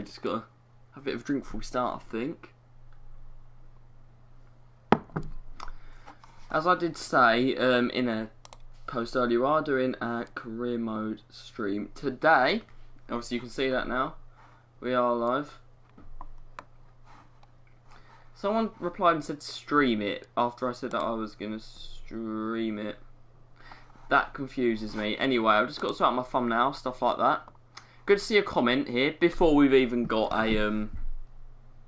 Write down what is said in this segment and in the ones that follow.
Just got to have a bit of a drink before we start, I think. As I did say in a post earlier, we are doing a career mode stream today. Obviously, you can see that now. We are live. Someone replied and said stream it after I said that I was going to stream it. That confuses me. Anyway, I've just got to sort out my thumbnail, stuff like that. Good to see a comment here before we've even got a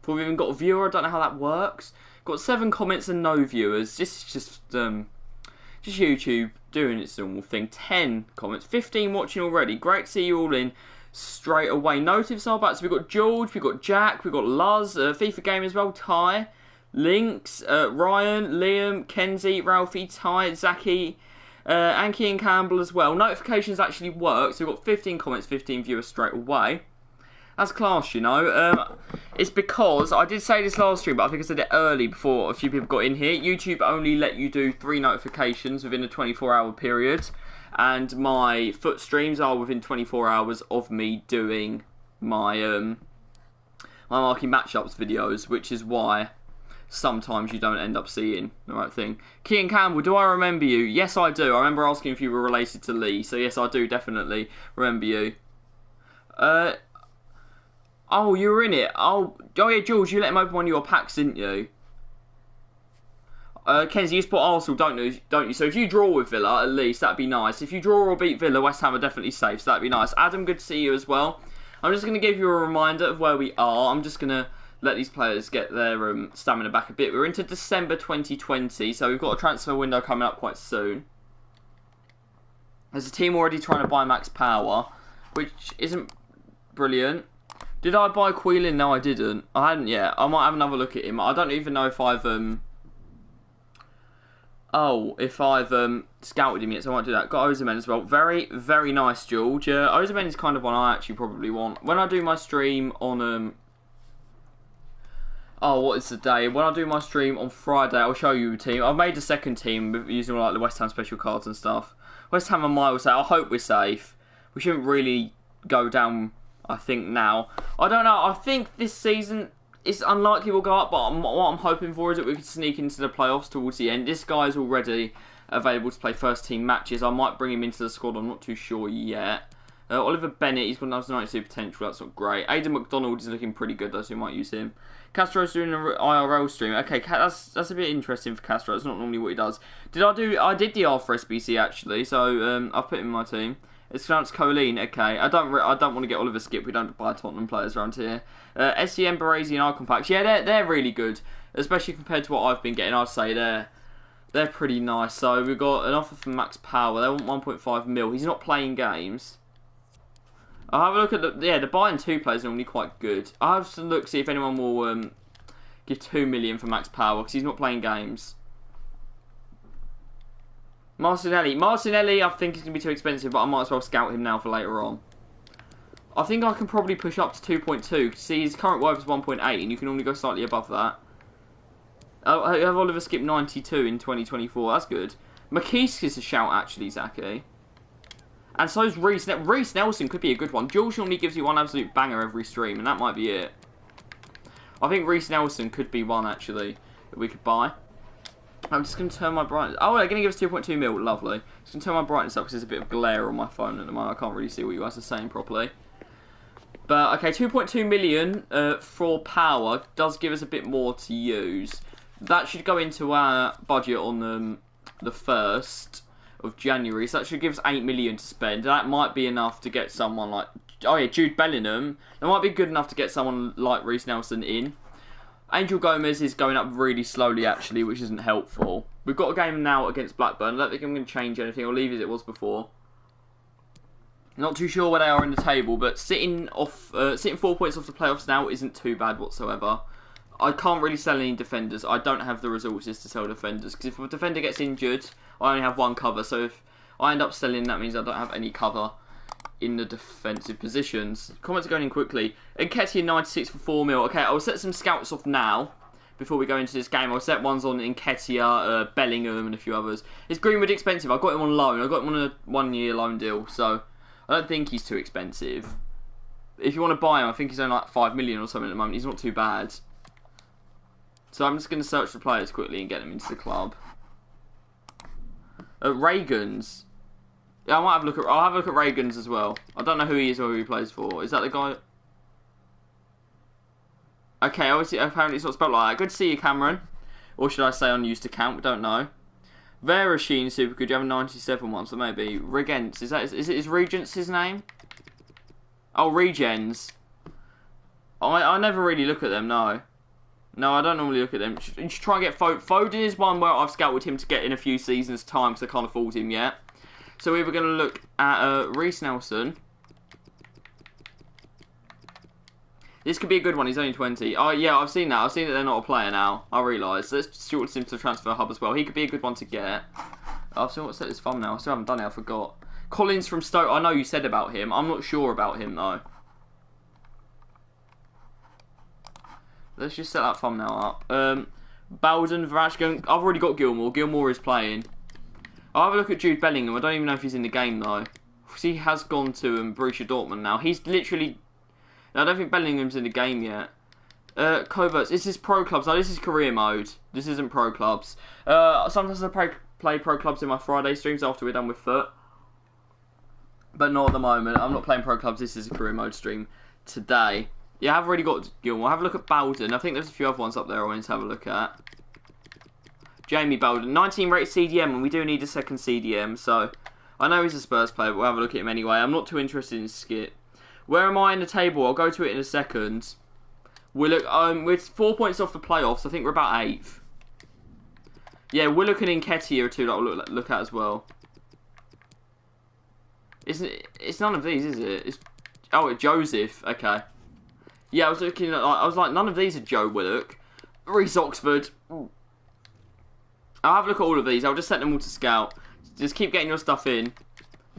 viewer. I don't know how that works. Got 7 comments and no viewers. This is just YouTube doing its normal thing. 10 comments, 15 watching already. Great to see you all in straight away. Notice are back. So we've got George, we've got Jack, we've got Luz, FIFA Game as well, Ty, Lynx, Ryan, Liam, Kenzie, Ralphie, Ty, Zaki, Anki and Campbell as well. Notifications actually work, so we've got 15 comments, 15 viewers straight away. That's class, you know. It's because, I did say this last stream, but I think I said it early before a few people got in here. YouTube only let you do 3 notifications within a 24-hour period. And my foot streams are within 24 hours of me doing my my marking matchups videos, which is why sometimes you don't end up seeing the right thing. Kean Campbell, do I remember you? Yes, I do. I remember asking if you were related to Lee, so yes, I do definitely remember you. Oh, you were in it. Oh yeah, Jules, you let him open one of your packs, didn't you? Kenzie, you support Arsenal, don't you? So if you draw with Villa, at least, that'd be nice. If you draw or beat Villa, West Ham are definitely safe, so that'd be nice. Adam, good to see you as well. I'm just going to give you a reminder of where we are. I'm just going to let these players get their stamina back a bit. We're into December 2020, so we've got a transfer window coming up quite soon. There's a team already trying to buy Max Power, which isn't brilliant. Did I buy Queelin? No, I didn't. I hadn't yet. I might have another look at him. I don't even know if I've scouted him yet, so I might do that. Got Ozyman as well. Very, very nice, George. Ozyman is kind of one I actually probably want. When I do my stream on what is the day? When I do my stream on Friday, I'll show you a team. I've made a second team using like the West Ham special cards and stuff. West Ham and miles out. I hope we're safe. We shouldn't really go down, I think, now. I don't know. I think this season it's unlikely we'll go up, but what I'm hoping for is that we can sneak into the playoffs towards the end. This guy is already available to play first team matches. I might bring him into the squad. I'm not too sure yet. Oliver Bennett, he's got 92 potential. That's not great. Aidan McDonald is looking pretty good, though, so we might use him. Castro's doing an IRL stream. Okay, that's a bit interesting for Castro. It's not normally what he does. I did the R for SBC actually, so I've put him in my team. It's pronounced Colleen. Okay, I don't want to get Oliver Skip. We don't buy Tottenham players around here. SCM, Baresi and Icon packs. Yeah, they're really good, especially compared to what I've been getting. I'd say they're pretty nice. So we've got an offer from Max Power. They want 1.5 mil. He's not playing games. I'll have a look at the buying 2 players are normally quite good. I'll have to look, see if anyone will give 2 million for Max Power, because he's not playing games. Martinelli I think is going to be too expensive, but I might as well scout him now for later on. I think I can probably push up to 2.2. See, his current worth is 1.8, and you can only go slightly above that. I have Oliver Skip 92 in 2024. That's good. McKeesk is a shout, actually, Zaki. And so is Rhys. Rhys Nelson could be a good one. Jules normally gives you one absolute banger every stream, and that might be it. I think Rhys Nelson could be one, actually, that we could buy. I'm just going to turn my brightness... Oh, they're going to give us 2.2 mil. Lovely. Just going to turn my brightness up because there's a bit of glare on my phone at the moment. I can't really see what you guys are saying properly. But, okay, 2.2 million for power does give us a bit more to use. That should go into our budget on the 1st of January. So that should give us 8 million to spend. That might be enough to get someone like... Oh, yeah, Jude Bellingham. That might be good enough to get someone like Rhys Nelson in. Angel Gomez is going up really slowly, actually, which isn't helpful. We've got a game now against Blackburn. I don't think I'm going to change anything. I'll leave it as it was before. Not too sure where they are in the table, but sitting 4 points off the playoffs now isn't too bad whatsoever. I can't really sell any defenders. I don't have the resources to sell defenders, because if a defender gets injured, I only have 1 cover. So if I end up selling, that means I don't have any cover in the defensive positions. Comments are going in quickly. Nketiah 96 for 4 mil. Okay, I'll set some scouts off now before we go into this game. I'll set ones on Nketiah, Bellingham and a few others. Is Greenwood expensive? I got him on loan. I got him on a 1-year loan deal, so I don't think he's too expensive. if you want to buy him, I think he's only like 5 million or something at the moment. He's not too bad. So I'm just going to search for players quickly and get them into the club. Reagan's. Yeah, I'll have a look at Reagan's as well. I don't know who he is or who he plays for. Is that the guy? Okay, obviously, apparently it's not spelled like that. Good to see you, Cameron. Or should I say unused account? We don't know. Verasheen, super good. You have a 97 one, so maybe. Regents. Is Regents his name? Oh, Regens. I never really look at them, no. No, I don't normally look at them. You should try and get Foden. Foden is one where I've scouted him to get in a few seasons' time because I can't afford him yet. So we were going to look at Rhys Nelson. This could be a good one. He's only 20. Oh, yeah, I've seen that. I've seen that they're not a player now. I realise. Let's short him to the transfer hub as well. He could be a good one to get. I've still got to set this thumbnail. I still haven't done it. I forgot. Collins from Stoke. I know you said about him. I'm not sure about him, though. Let's just set that thumbnail up. Bowden, Varashko. I've already got Gilmour. Gilmour is playing. I'll have a look at Jude Bellingham. I don't even know if he's in the game, though. He has gone to Borussia Dortmund now. He's literally... No, I don't think Bellingham's in the game yet. Coverts. This is Pro Clubs. No, this is career mode. This isn't Pro Clubs. Sometimes I play Pro Clubs in my Friday streams after we're done with Foot. But not at the moment. I'm not playing Pro Clubs. This is a career mode stream today. Yeah, I've already got Gilmour. Have a look at Bowden. I think there's a few other ones up there I wanted to have a look at. Jamie Bowden. 19 rated CDM, and we do need a second CDM, so I know he's a Spurs player, but we'll have a look at him anyway. I'm not too interested in Skip. Where am I in the table? I'll go to it in a second. We're 4 points off the playoffs. I think we're about 8th. Yeah, we're looking in Nketiah or two that I'll look at as well. It's none of these, is it? It's Joseph. Okay. Yeah, I was looking at. I was like, none of these are Joe Willock. Rhys Oxford. I'll have a look at all of these. I'll just set them all to scout. Just keep getting your stuff in.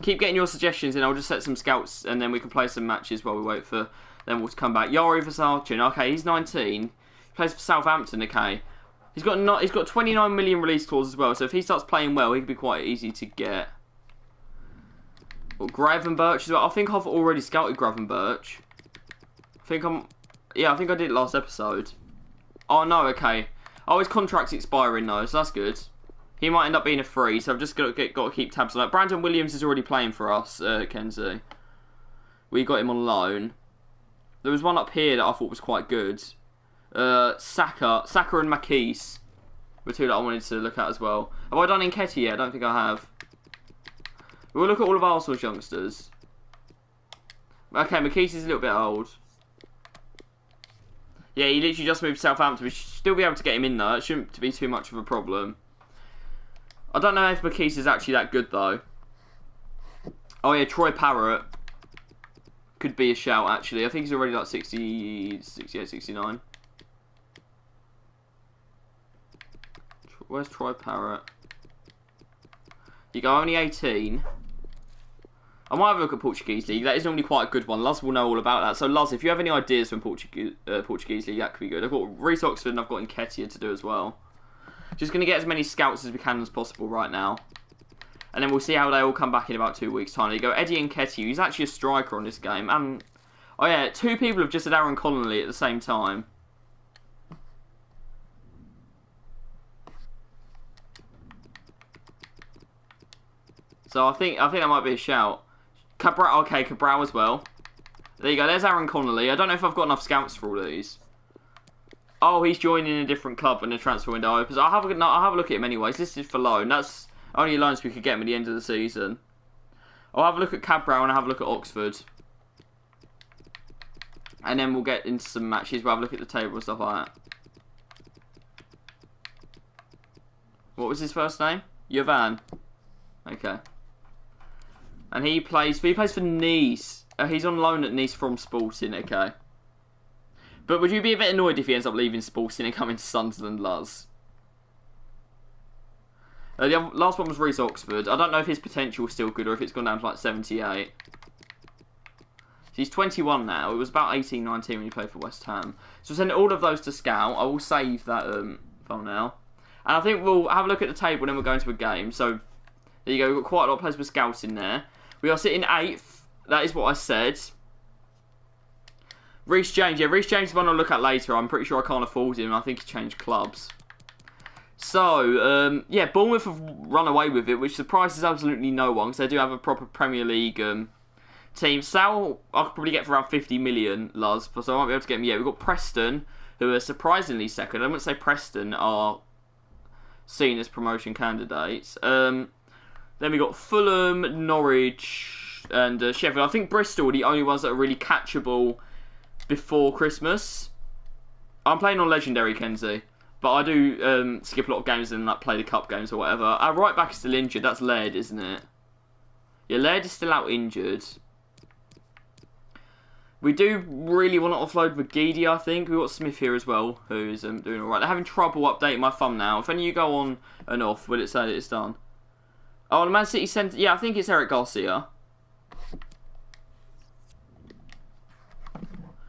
Keep getting your suggestions in. I'll just set some scouts and then we can play some matches while we wait for them all to come back. Yari Vasarchin. Okay, he's 19. He plays for Southampton. Okay, he's got 29 million release clause as well. So if he starts playing well, he could be quite easy to get. Well, Gravenberch as well. I think I've already scouted Gravenberch. I think I did it last episode. Oh no, okay. Oh, his contract's expiring though, so that's good. He might end up being a free, so I've just got to keep tabs on that. Brandon Williams is already playing for us, Kenzie. We got him on loan. There was one up here that I thought was quite good. Saka and Makis were two that I wanted to look at as well. Have I done Nketiah yet? I don't think I have. We'll look at all of Arsenal's youngsters. Okay, Makis is a little bit old. Yeah, he literally just moved to Southampton. We should still be able to get him in though. It shouldn't be too much of a problem. I don't know if Makis is actually that good though. Oh yeah, Troy Parrott could be a shout actually. I think he's already like 68, 69. Where's Troy Parrott? You go, only 18. I might have a look at Portuguese League. That is normally quite a good one. Luz will know all about that. So Luz, if you have any ideas from Portuguese League, that could be good. I've got Rhys Oxford and I've got Nketiah to do as well. Just going to get as many scouts as we can as possible right now. And then we'll see how they all come back in about 2 weeks' time. There you go, Eddie Nketiah. He's actually a striker on this game. And, oh yeah, 2 people have just said Aaron Connolly at the same time. So I think that might be a shout. Cabral, okay, Cabral as well. There you go, there's Aaron Connolly. I don't know if I've got enough scouts for all these. Oh, he's joining a different club when the transfer window opens. I'll have a look at him anyways. This is for loan. That's only loans we could get him at the end of the season. I'll have a look at Cabral and I'll have a look at Oxford. And then we'll get into some matches. We'll have a look at the table and stuff like that. What was his first name? Jovan. Okay. And he plays for Nice. He's on loan at Nice from Sporting, okay. But would you be a bit annoyed if he ends up leaving Sporting and coming to Sunderland, Luz? The last one was Rhys Oxford. I don't know if his potential is still good or if it's gone down to like 78. He's 21 now. It was about 18, 19 when he played for West Ham. So send all of those to scout. I will save that thumbnail. And I think we'll have a look at the table and then we'll go into a game. So there you go. We've got quite a lot of players with scouts in there. We are sitting 8th. That is what I said. Rhys James. Yeah, Rhys James is one I'll look at later. I'm pretty sure I can't afford him. I think he changed clubs. So, yeah, Bournemouth have run away with it, which surprises absolutely no one, because they do have a proper Premier League team. Sal, I could probably get for around 50 million, Luz, so I won't be able to get him yet. We've got Preston, who are surprisingly second. I wouldn't say Preston are seen as promotion candidates. Then we've got Fulham, Norwich, and Sheffield. I think Bristol are the only ones that are really catchable before Christmas. I'm playing on Legendary, Kenzie. But I do skip a lot of games and like play the cup games or whatever. Our right back is still injured. That's Laird, isn't it? Yeah, Laird is still out injured. We do really want to offload McGeady, I think. We've got Smith here as well, who's doing alright. They're having trouble updating my thumbnail. If any of you go on and off, will it say that it's done? Oh, the Man City centre. Yeah, I think it's Eric Garcia.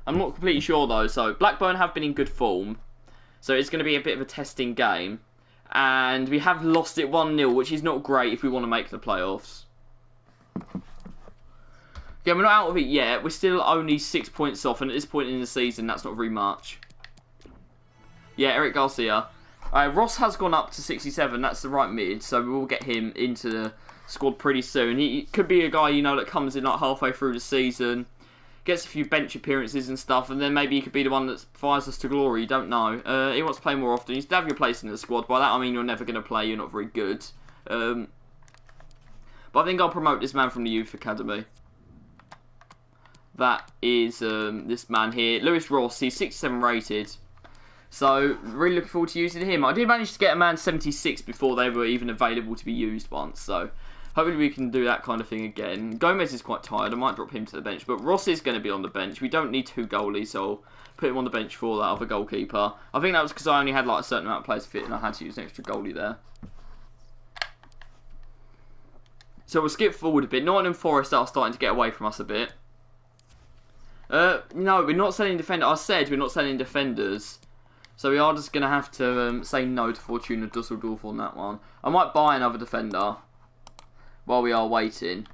I'm not completely sure though. So, Blackburn have been in good form. So it's going to be a bit of a testing game. And we have lost it 1-0, which is not great if we want to make the playoffs. Yeah, we're not out of it yet. We're still only 6 points off. And at this point in the season, that's not very much. Yeah, Eric Garcia. Ross has gone up to 67. That's the right mid. So we will get him into the squad pretty soon. He could be a guy, you know, that comes in like halfway through the season. Gets a few bench appearances and stuff, and then maybe he could be the one that fires us to glory. You don't know. He wants to play more often. You should have your place in the squad. By that I mean you're never going to play. You're not very good. But I think I'll promote this man from the youth academy. That is this man here, Lewis Ross. He's 67 rated. So really looking forward to using him. I did manage to get a man 76 before they were even available to be used once. So hopefully we can do that kind of thing again. Gomez is quite tired. I might drop him to the bench. But Ross is going to be on the bench. We don't need 2 goalies, so I'll put him on the bench for that other goalkeeper. I think that was because I only had like a certain amount of players fit and I had to use an extra goalie there. So we'll skip forward a bit. Nottingham Forest are starting to get away from us a bit. No, we're not selling defenders. I said we're not selling defenders. So we are just going to have to say no to Fortuna Dusseldorf on that one. I might buy another defender while we are waiting.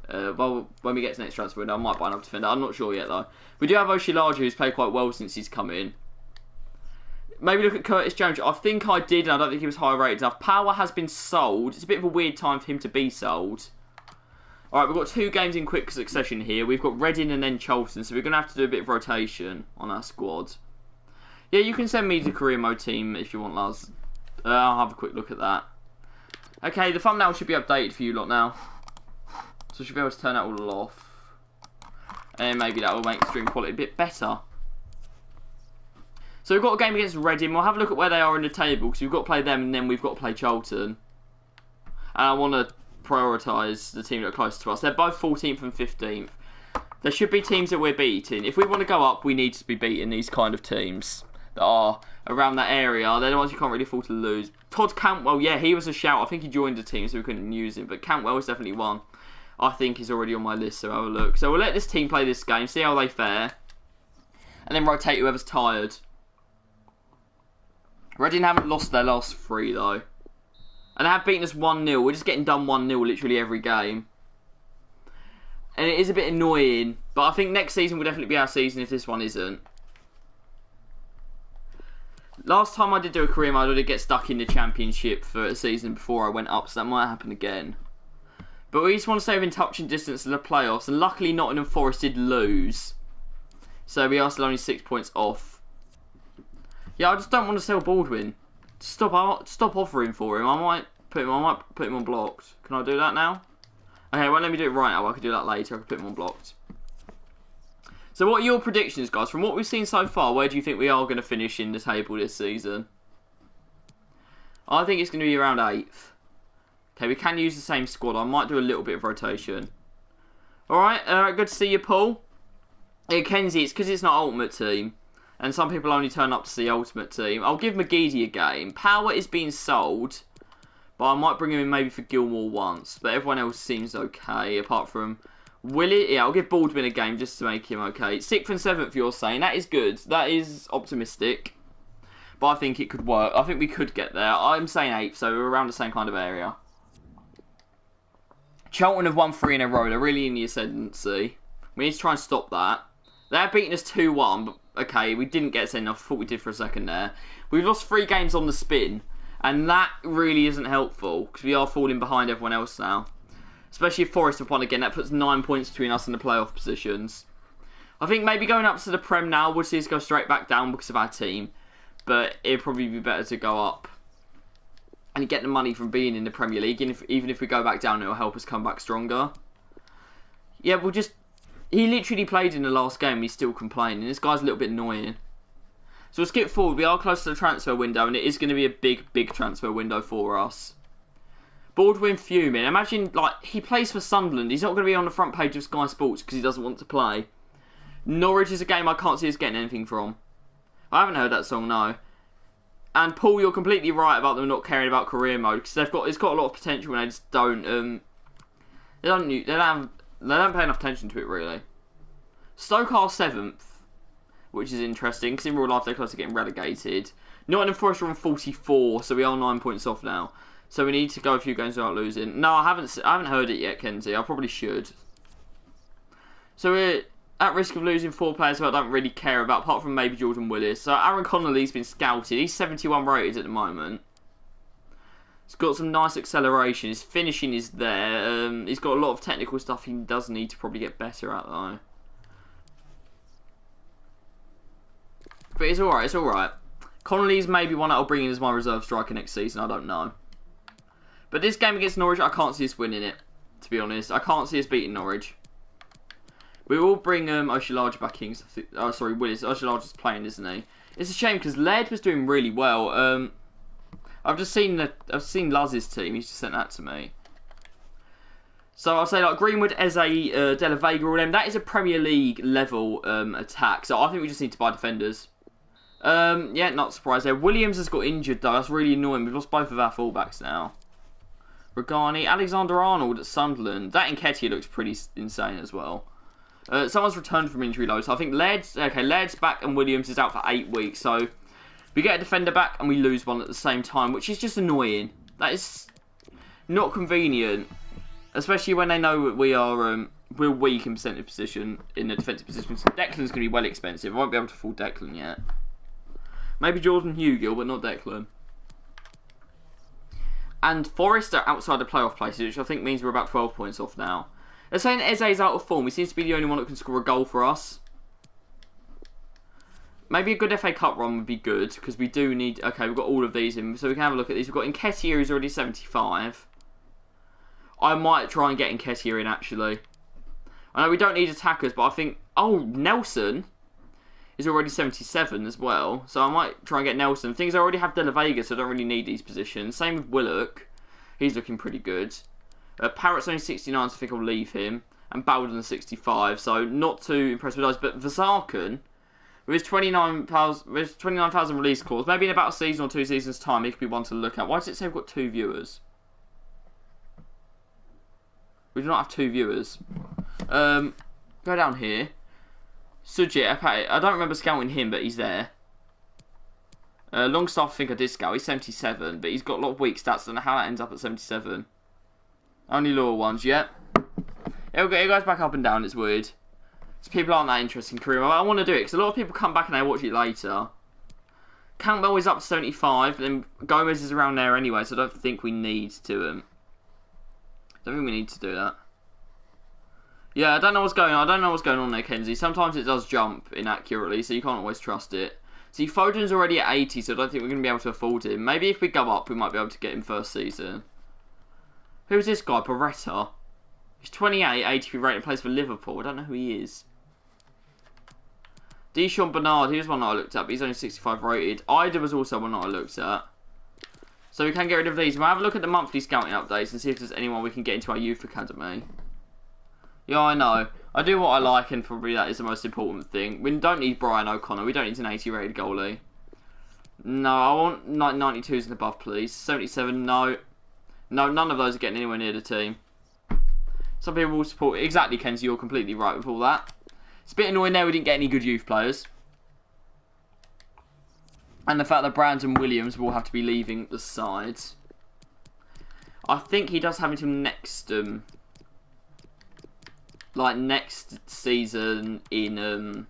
Well, when we get to next transfer window, I might buy another defender. I'm not sure yet, though. We do have Oshilaja, who's played quite well since he's come in. Maybe look at Curtis Jones. I think I did, and I don't think he was high rated enough. Power has been sold. It's a bit of a weird time for him to be sold. Alright, we've got 2 games in quick succession here. We've got Reading and then Charlton, so we're going to have to do a bit of rotation on our squad. Yeah, you can send me the career mode team if you want, Lars. I'll have a quick look at that. Okay, the thumbnail should be updated for you lot now. So I should be able to turn that all off. And maybe that will make the stream quality a bit better. So we've got a game against Reading. We'll have a look at where they are in the table, because we've got to play them and then we've got to play Charlton. And I want to prioritise the team that are close to us. They're both 14th and 15th. There should be teams that we're beating. If we want to go up, we need to be beating these kind of teams that are around that area. They're the ones you can't really afford to lose. Todd Cantwell, yeah, he was a shout. I think he joined the team, so we couldn't use him. But Cantwell is definitely one. I think he's already on my list, so have a look. So we'll let this team play this game, see how they fare. And then rotate whoever's tired. Reading haven't lost their last 3, though. And they have beaten us 1-0. We're just getting done 1-0 literally every game. And it is a bit annoying. But I think next season will definitely be our season if this one isn't. Last time I did do a career mode, I did get stuck in the championship for a season before I went up. So that might happen again. But we just want to stay within touching distance of the playoffs. And luckily Nottingham Forest did lose. So we are still only 6 points off. Yeah, I just don't want to sell Baldwin. Stop offering for him. I might put him on blocked. Can I do that now? Okay, well, let me do it right now. I could do that later. I could put him on blocked. So what are your predictions, guys? From what we've seen so far, where do you think we are going to finish in the table this season? I think it's going to be around 8th. Okay, we can use the same squad. I might do a little bit of rotation. Alright, good to see you, Paul. Yeah, Kenzie, it's because it's not Ultimate Team. And some people only turn up to see Ultimate Team. I'll give McGeady a game. Power is being sold. But I might bring him in maybe for Gilmore once. But everyone else seems okay. Apart from Willie. Yeah, I'll give Baldwin a game just to make him okay. 6th and 7th, you're saying. That is good. That is optimistic. But I think it could work. I think we could get there. I'm saying 8th, so we're around the same kind of area. Charlton have won 3 in a row. They're really in the ascendancy. We need to try and stop that. They're beating us 2-1, but okay, we didn't get sent off. I thought we did for a second there. We've lost 3 games on the spin, and that really isn't helpful, because we are falling behind everyone else now. Especially if Forest have won again, that puts 9 points between us and the playoff positions. I think maybe going up to the Prem now would see us go straight back down because of our team, but it'd probably be better to go up and get the money from being in the Premier League, and even if we go back down, it'll help us come back stronger. Yeah, we'll just... He literally played in the last game and he's still complaining. This guy's a little bit annoying. So we'll skip forward. We are close to the transfer window, and it is going to be a big transfer window for us. Baldwin fuming. Imagine, like, he plays for Sunderland. He's not going to be on the front page of Sky Sports because he doesn't want to play. Norwich is a game I can't see us getting anything from. I haven't heard that song, no. And Paul, you're completely right about them not caring about career mode, because it's got a lot of potential and they just don't they don't pay enough attention to it, really. Stoke are 7th, which is interesting because in real life they're close to getting relegated. Nottingham Forest are on 44, so we are 9 points off now. So we need to go a few games without losing. No, I haven't heard it yet, Kenzie. I probably should. So we're at risk of losing 4 players who I don't really care about, apart from maybe Jordan Willis. So Aaron Connolly's been scouted. He's 71 rated at the moment. He's got some nice acceleration. His finishing is there. He's got a lot of technical stuff he does need to probably get better at, though. But it's alright, it's alright. Connolly's maybe one I'll bring in as my reserve striker next season, I don't know. But this game against Norwich, I can't see us winning it, to be honest. I can't see us beating Norwich. We will bring Oshalaja back in. Oh, sorry, Willis. Oshalaja's playing, isn't he? It's a shame because Laird was doing really well. I've seen Luz's team. He's just sent that to me. So I'll say like Greenwood, Eze, De La Vega, all them. That is a Premier League level attack. So I think we just need to buy defenders. Yeah, not surprised there. Williams has got injured though. That's really annoying. We've lost both of our fullbacks now. Regani, Alexander-Arnold at Sunderland. That Nketiah looks pretty insane as well. Someone's returned from injury though, so I think Laird's back and Williams is out for 8 weeks. So we get a defender back and we lose one at the same time, which is just annoying. That is not convenient, especially when they know we're weak in defensive position in the defensive position. So Declan's going to be well expensive. I won't be able to afford Declan yet. Maybe Jordan Hugill, but not Declan. And Forest are outside the playoff places, which I think means we're about 12 points off now. They're saying Eze's out of form. He seems to be the only one that can score a goal for us. Maybe a good FA Cup run would be good, because we do need... Okay, we've got all of these in, so we can have a look at these. We've got Nketiah, who's already 75. I might try and get Nketiah in, actually. I know we don't need attackers, but I think... Oh, Nelson is already 77 as well, so I might try and get Nelson. Things I already have De La Vega, so I don't really need these positions. Same with Willock. He's looking pretty good. Parrott's only 69, so I think I'll leave him. And Bowden's 65, so not too impressed with those. But Vasakan, with his 29,000 release clause, maybe in about a season or 2 seasons' time, he could be one to look at. Why does it say we've got 2 viewers? We do not have 2 viewers. Go down here. Sujit, okay, I don't remember scouting him, but he's there. Longstaff, I think I did scout. He's 77, but he's got a lot of weak stats. I don't know how that ends up at 77. Only lower ones, yep. It goes back up and down, it's weird. So people aren't that interested in career. I want to do it, because a lot of people come back and they watch it later. Campbell is up to 75, and then Gomez is around there anyway, so I don't think we need to, don't think we need to do that. Yeah, I don't know what's going on. I don't know what's going on there, Kenzie. Sometimes it does jump inaccurately, so you can't always trust it. See, Foden's already at 80, so I don't think we're going to be able to afford him. Maybe if we go up, we might be able to get him first season. Who's this guy? Beretta. He's 28, 80 rated, plays for Liverpool. I don't know who he is. Deshaun Bernard, he was one that I looked at, but he's only 65 rated. Ida was also one that I looked at. So we can get rid of these. We'll have a look at the monthly scouting updates and see if there's anyone we can get into our youth academy. Yeah, I know. I do what I like, and probably that is the most important thing. We don't need Brian O'Connor. We don't need an 80 rated goalie. No, I want 92s and above, please. 77, no. No, none of those are getting anywhere near the team. Some people will support... Exactly, Kenzie, you're completely right with all that. It's a bit annoying there we didn't get any good youth players. And the fact that Brandon Williams will have to be leaving the side. I think he does have until next... next season in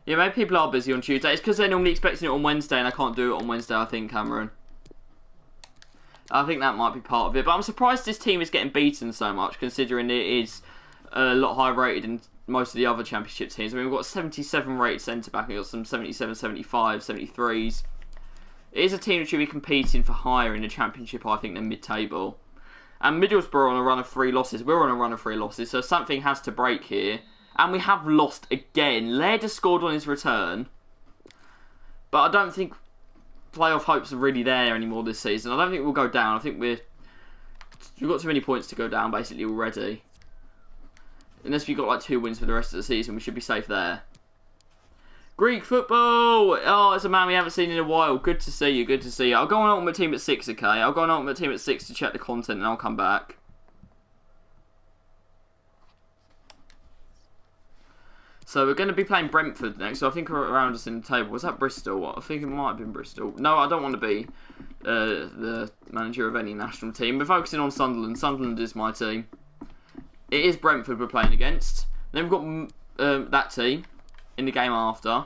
Yeah, maybe people are busy on Tuesday. It's because they're normally expecting it on Wednesday and I can't do it on Wednesday, I think, Cameron. I think that might be part of it. But I'm surprised this team is getting beaten so much, considering it is a lot higher rated than most of the other championship teams. I mean, we've got 77 rated centre-back, we've got some 77, 75, 73s. It is a team that should be competing for higher in the championship, I think, than mid-table. And Middlesbrough are on a run of 3 losses. We're on a run of 3 losses, so something has to break here. And we have lost again. Laird has scored on his return. But I don't think playoff hopes are really there anymore this season. I don't think we'll go down. I think we've got too many points to go down, basically, already. Unless we've got like 2 wins for the rest of the season, we should be safe there. Greek football! Oh, it's a man we haven't seen in a while. Good to see you, good to see you. I'll go on Ultimate Team at 6, okay? I'll go on Ultimate Team at 6 to check the content and I'll come back. So we're going to be playing Brentford next, so I think we're around us in the table. Was that Bristol? I think it might have been Bristol. No, I don't want to be the manager of any national team. We're focusing on Sunderland. Sunderland is my team. It is Brentford we're playing against. Then we've got that team in the game after.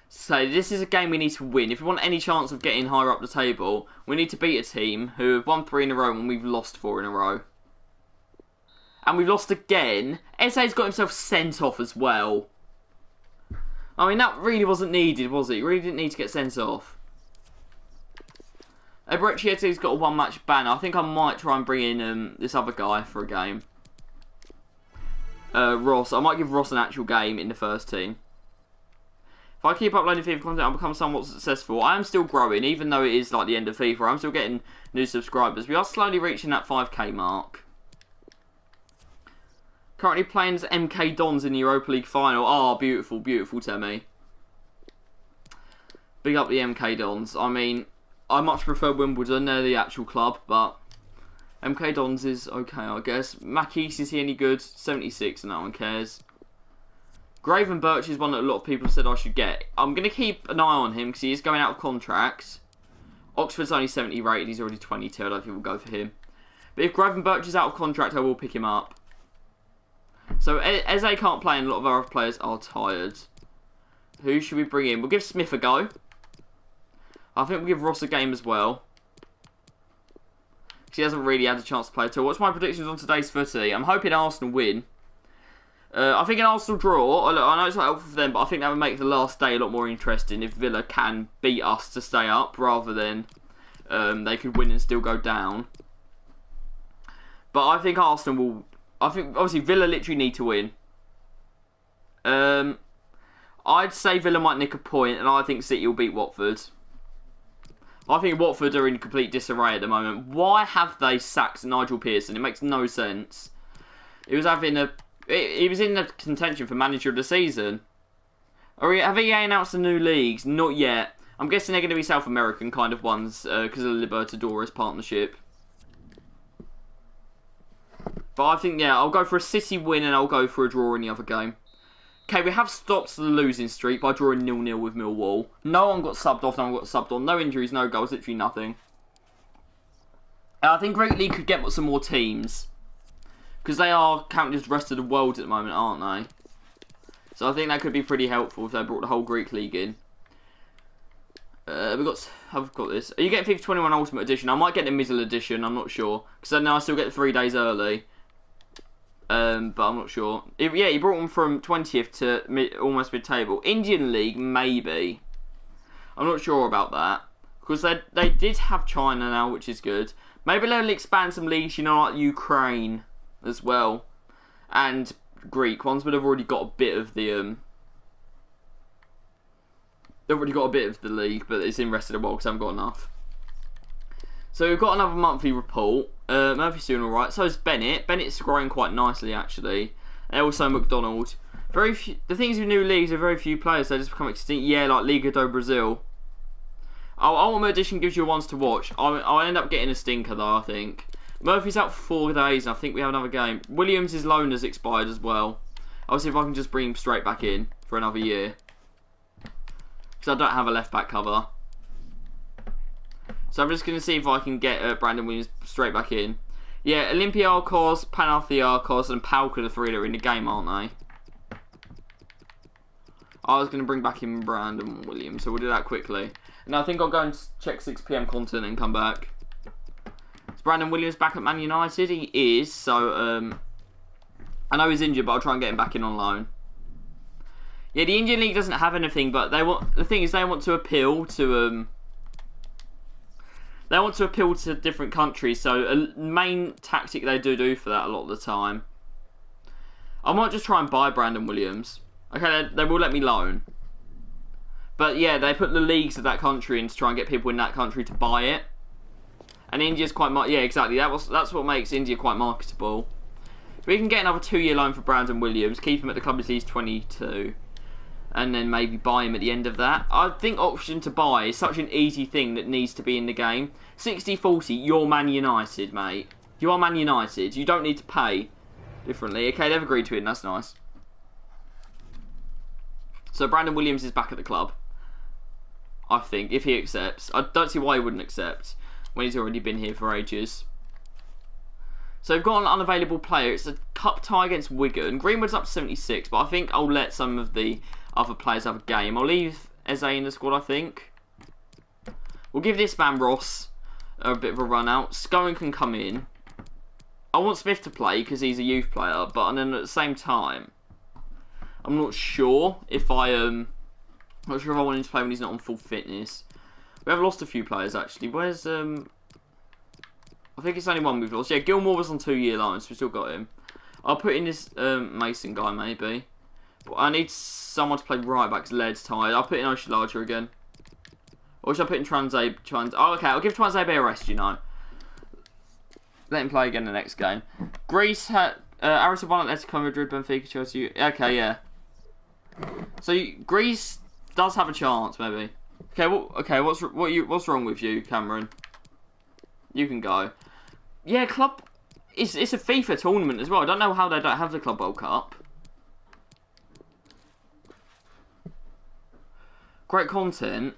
So this is a game we need to win. If we want any chance of getting higher up the table, we need to beat a team who have won 3 in a row and we've lost 4 in a row. And we've lost again. SA's got himself sent off as well. I mean, that really wasn't needed, was it? He really didn't need to get sent off. Ebrechiete's got a 1-match ban. I think I might try and bring in this other guy for a game. Ross. I might give Ross an actual game in the first team. If I keep uploading FIFA content, I'll become somewhat successful. I am still growing, even though it is like the end of FIFA. I'm still getting new subscribers. We are slowly reaching that 5k mark. Currently playing as MK Dons in the Europa League final. Oh, beautiful, beautiful, Temi. Big up the MK Dons. I mean, I much prefer Wimbledon. They're the actual club, but MK Dons is okay, I guess. Makis, is he any good? 76, no one cares. Graven Birch is one that a lot of people said I should get. I'm going to keep an eye on him because he is going out of contract. Oxford's only 70 rated. He's already 22. I don't think we'll go for him. But if Graven Birch is out of contract, I will pick him up. So Eze can't play and a lot of our other players are tired. Who should we bring in? We'll give Smith a go. I think we'll give Ross a game as well. Because he hasn't really had a chance to play at all. What's my predictions on today's footy? I'm hoping Arsenal win. I think an Arsenal draw, I know it's not helpful for them, but I think that would make the last day a lot more interesting if Villa can beat us to stay up rather than they could win and still go down. But I think Arsenal will... I think, obviously, Villa literally need to win. I'd say Villa might nick a point, and I think City will beat Watford. I think Watford are in complete disarray at the moment. Why have they sacked Nigel Pearson? It makes no sense. He was having a... He was in the contention for manager of the season. Have EA announced the new leagues? Not yet. I'm guessing they're going to be South American kind of ones because of the Libertadores partnership. But I think, yeah, I'll go for a City win and I'll go for a draw in the other game. Okay, we have stopped the losing streak by drawing 0-0 with Millwall. No one got subbed off, no one got subbed on. No injuries, no goals, literally nothing. And I think Great League could get some more teams. Because they are counted as the rest of the world at the moment, aren't they? So I think that could be pretty helpful if they brought the whole Greek League in. I've got this. Are you getting FIFA 21 Ultimate Edition? I might get the Middle Edition, I'm not sure. Because then I still get the 3 days early. But I'm not sure. Yeah, he brought them from 20th to almost mid-table. Indian League, maybe. I'm not sure about that. Because they did have China now, which is good. Maybe they'll expand some leagues, you know, like Ukraine as well, and Greek ones would have already got a bit of the they've already got a bit of the league, but it's in rest of the world because I haven't got enough. So we've got another monthly report. Murphy's doing alright. So is Bennett. Bennett's scoring quite nicely actually. And also McDonald. Very few, the things with new leagues are very few players. They just become extinct. Yeah, like Liga do Brazil. Oh, Ultimate Edition gives you ones to watch. I'll end up getting a stinker though, I think. Murphy's out for 4 days, and I think we have another game. Williams' loan has expired as well. I'll see if I can just bring him straight back in for another year. Because I don't have a left-back cover. So I'm just going to see if I can get Brandon Williams straight back in. Yeah, Olympiacos, Panathinaikos, and Palka, the 3 that are in the game, aren't they? I was going to bring back in Brandon Williams, so we'll do that quickly. And I think I'll go and check 6 PM content and come back. Is Brandon Williams back at Man United? He is, so I know he's injured, but I'll try and get him back in on loan. Yeah, the Indian League doesn't have anything, but the thing is they want to appeal to different countries, so a main tactic they do for that a lot of the time. I might just try and buy Brandon Williams. Okay, they will let me loan. But yeah, they put the leagues of that country in to try and get people in that country to buy it. And India's quite... Yeah, exactly. That's what makes India quite marketable. We can get another 2-year loan for Brandon Williams, keep him at the club until he's 22. And then maybe buy him at the end of that. I think option to buy is such an easy thing that needs to be in the game. 60-40, you're Man United, mate. You are Man United. You don't need to pay differently. Okay, they've agreed to it, and that's nice. So Brandon Williams is back at the club, I think, if he accepts. I don't see why he wouldn't accept when he's already been here for ages. So we've got an unavailable player. It's a cup tie against Wigan. Greenwood's up to 76, but I think I'll let some of the other players have a game. I'll leave Eze in the squad, I think. We'll give this man, Ross, a bit of a run out. Scowen can come in. I want Smith to play because he's a youth player, but then at the same time, I'm not sure if I want him to play when he's not on full fitness. We have lost a few players actually. Where's I think it's only one we've lost. Yeah, Gilmore was on 2-year loans, so we still got him. I'll put in this Mason guy maybe. But I need someone to play right back because Led's tired. I'll put in Oshilaja again. Or should I put in Transabe? Oh, okay, I'll give Transabe a rest, you know. Let him play again the next game. Greece had Aris won ItzKbo Madrid, Benfica, Chelsea. Okay, yeah. So Greece does have a chance, maybe. Okay, what's wrong with you, Cameron? You can go. Yeah, club. It's a FIFA tournament as well. I don't know how they don't have the Club World Cup. Great content.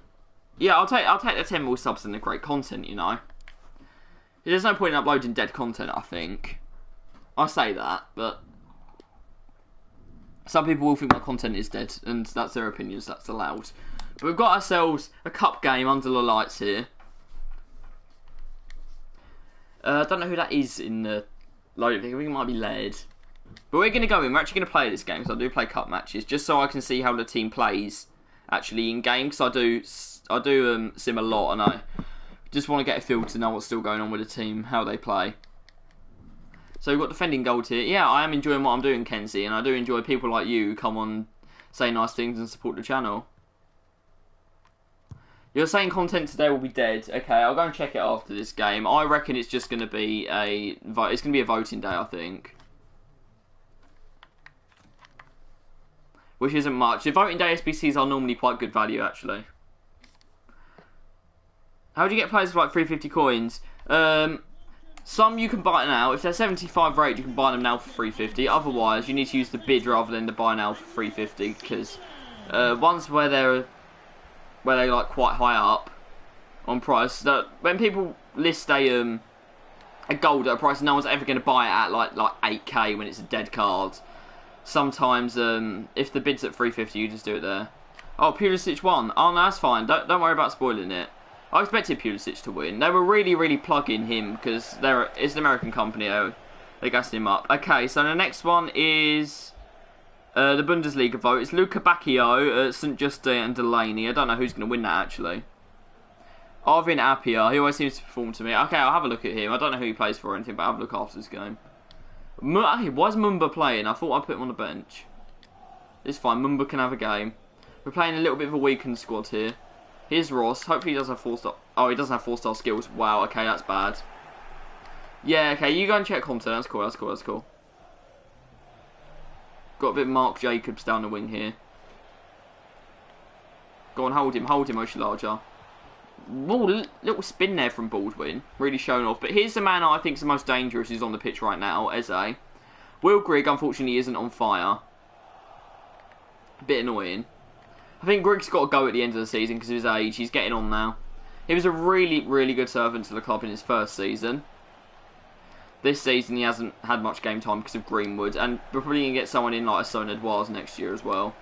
Yeah, I'll take the 10 mil subs and the great content. You know, there's no point in uploading dead content. I think. I say that, but some people will think my content is dead, and that's their opinions. That's allowed. But we've got ourselves a cup game under the lights here. I don't know who that is in the loading thing. I think it might be Led. But we're going to go in. We're actually going to play this game, because I do play cup matches, just so I can see how the team plays actually in game, because I do sim a lot, and I just want to get a feel to know what's still going on with the team, how they play. So we've got defending gold here. Yeah, I am enjoying what I'm doing, Kenzie, and I do enjoy people like you who come on, say nice things and support the channel. You're saying content today will be dead. Okay, I'll go and check it after this game. I reckon it's just going to be a vote. It's going to be a voting day, I think. Which isn't much. The voting day SBCs are normally quite good value, actually. How do you get players for like 350 coins? Some you can buy now. If they're 75 rate, you can buy them now for 350. Otherwise, you need to use the bid rather than the buy now for 350. Because ones where they're like quite high up on price, that when people list a gold at a price no one's ever going to buy it at, like 8k when it's a dead card. Sometimes if the bid's at 350, you just do it there. Oh, Pulisic won. Oh no, that's fine. Don't worry about spoiling it. I expected Pulisic to win. They were really plugging him because it's an American company. They gassed him up. Okay, so the next one is the Bundesliga Vote. It's Luca Bacchio, St. Justin and Delaney. I don't know who's going to win that, actually. Arvin Appiah, he always seems to perform to me. Okay, I'll have a look at him. I don't know who he plays for or anything, but I'll have a look after this game. Why is Mumba playing? I thought I'd put him on the bench. It's fine, Mumba can have a game. We're playing a little bit of a weakened squad here. Here's Ross. Hopefully he does have 4-star... Oh, he doesn't have 4-star skills. Wow, okay, that's bad. Yeah, okay, you go and check content. That's cool. Got a bit of Mark Jacobs down the wing here. Go on, hold him, Oshilaja. Whoa, little spin there from Baldwin. Really showing off. But here's the man I think is the most dangerous who's on the pitch right now, Eze. Will Grigg, unfortunately, isn't on fire. A bit annoying. I think Grigg's got to go at the end of the season because of his age. He's getting on now. He was a really good servant to the club in his first season. This season he hasn't had much game time because of Greenwood, and we're probably going to get someone in like a Son Edouard next year as well.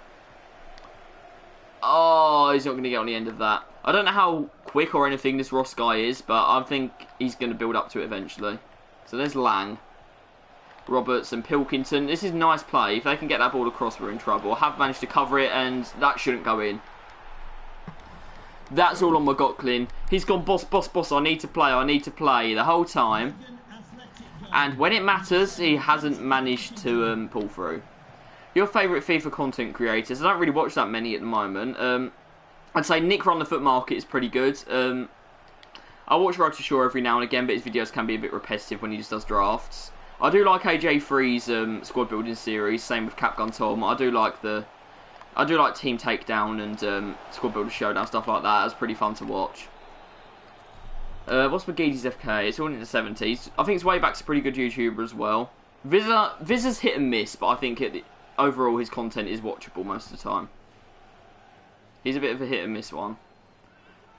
Oh, he's not going to get on the end of that. I don't know how quick or anything this Ross guy is, but I think he's going to build up to it eventually. So there's Lang, Roberts and Pilkington. This is nice play. If they can get that ball across, we're in trouble. I have managed to cover it, and that shouldn't go in. That's all on McLaughlin. He's gone, boss, boss, boss, I need to play the whole time. And when it matters, he hasn't managed to pull through. Your favourite FIFA content creators? I don't really watch that many at the moment. I'd say Nick Run the Foot Market is pretty good. I watch Road to Shore every now and again, but his videos can be a bit repetitive when he just does drafts. I do like AJ3's squad building series. Same with Capgun Tom. I do like Team Takedown and Squad Builder Showdown, stuff like that. It's pretty fun to watch. What's McGeedy's FK? It's all in the 70s. I think Wayback's a pretty good YouTuber as well. Vizza's hit and miss, but I think overall his content is watchable most of the time. He's a bit of a hit and miss one.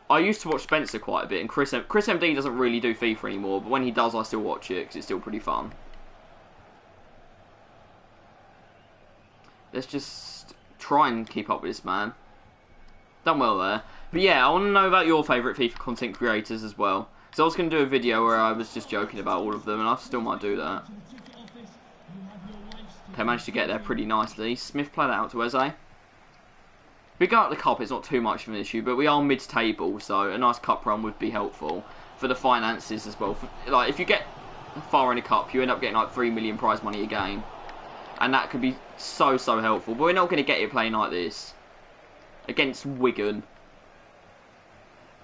I used to watch Spencer quite a bit, and Chris MD doesn't really do FIFA anymore, but when he does, I still watch it because it's still pretty fun. Let's just try and keep up with this man. Done well there. But yeah, I want to know about your favourite FIFA content creators as well. So I was going to do a video where I was just joking about all of them, and I still might do that. Okay, managed to get there pretty nicely. Smith played that out to Eze. If we go out the cup, it's not too much of an issue, but we are mid-table, so a nice cup run would be helpful for the finances as well. Like, if you get far in a cup, you end up getting like 3 million prize money a game, and that could be so helpful. But we're not going to get it playing like this against Wigan.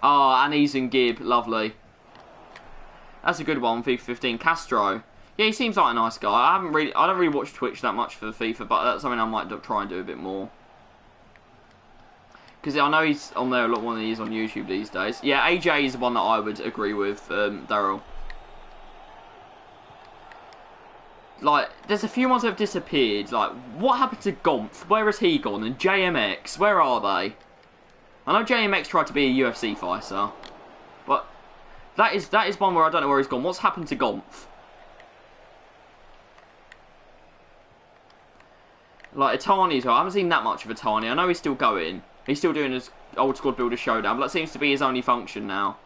Ah, Annies and Gibb, lovely. That's a good one. FIFA 15, Castro. Yeah, he seems like a nice guy. I don't really watch Twitch that much for FIFA, but that's something I might try and do a bit more. Because I know he's on there a lot more than he is on YouTube these days. Yeah, AJ is the one that I would agree with, Daryl. Like, there's a few ones that have disappeared. Like, what happened to Gomph? Where has he gone? And JMX, where are they? I know JMX tried to be a UFC fighter, but that is one where I don't know where he's gone. What's happened to Gomph? Like, Atani as well. I haven't seen that much of Atani. I know he's still going. He's still doing his old Squad Builder Showdown, but that seems to be his only function now.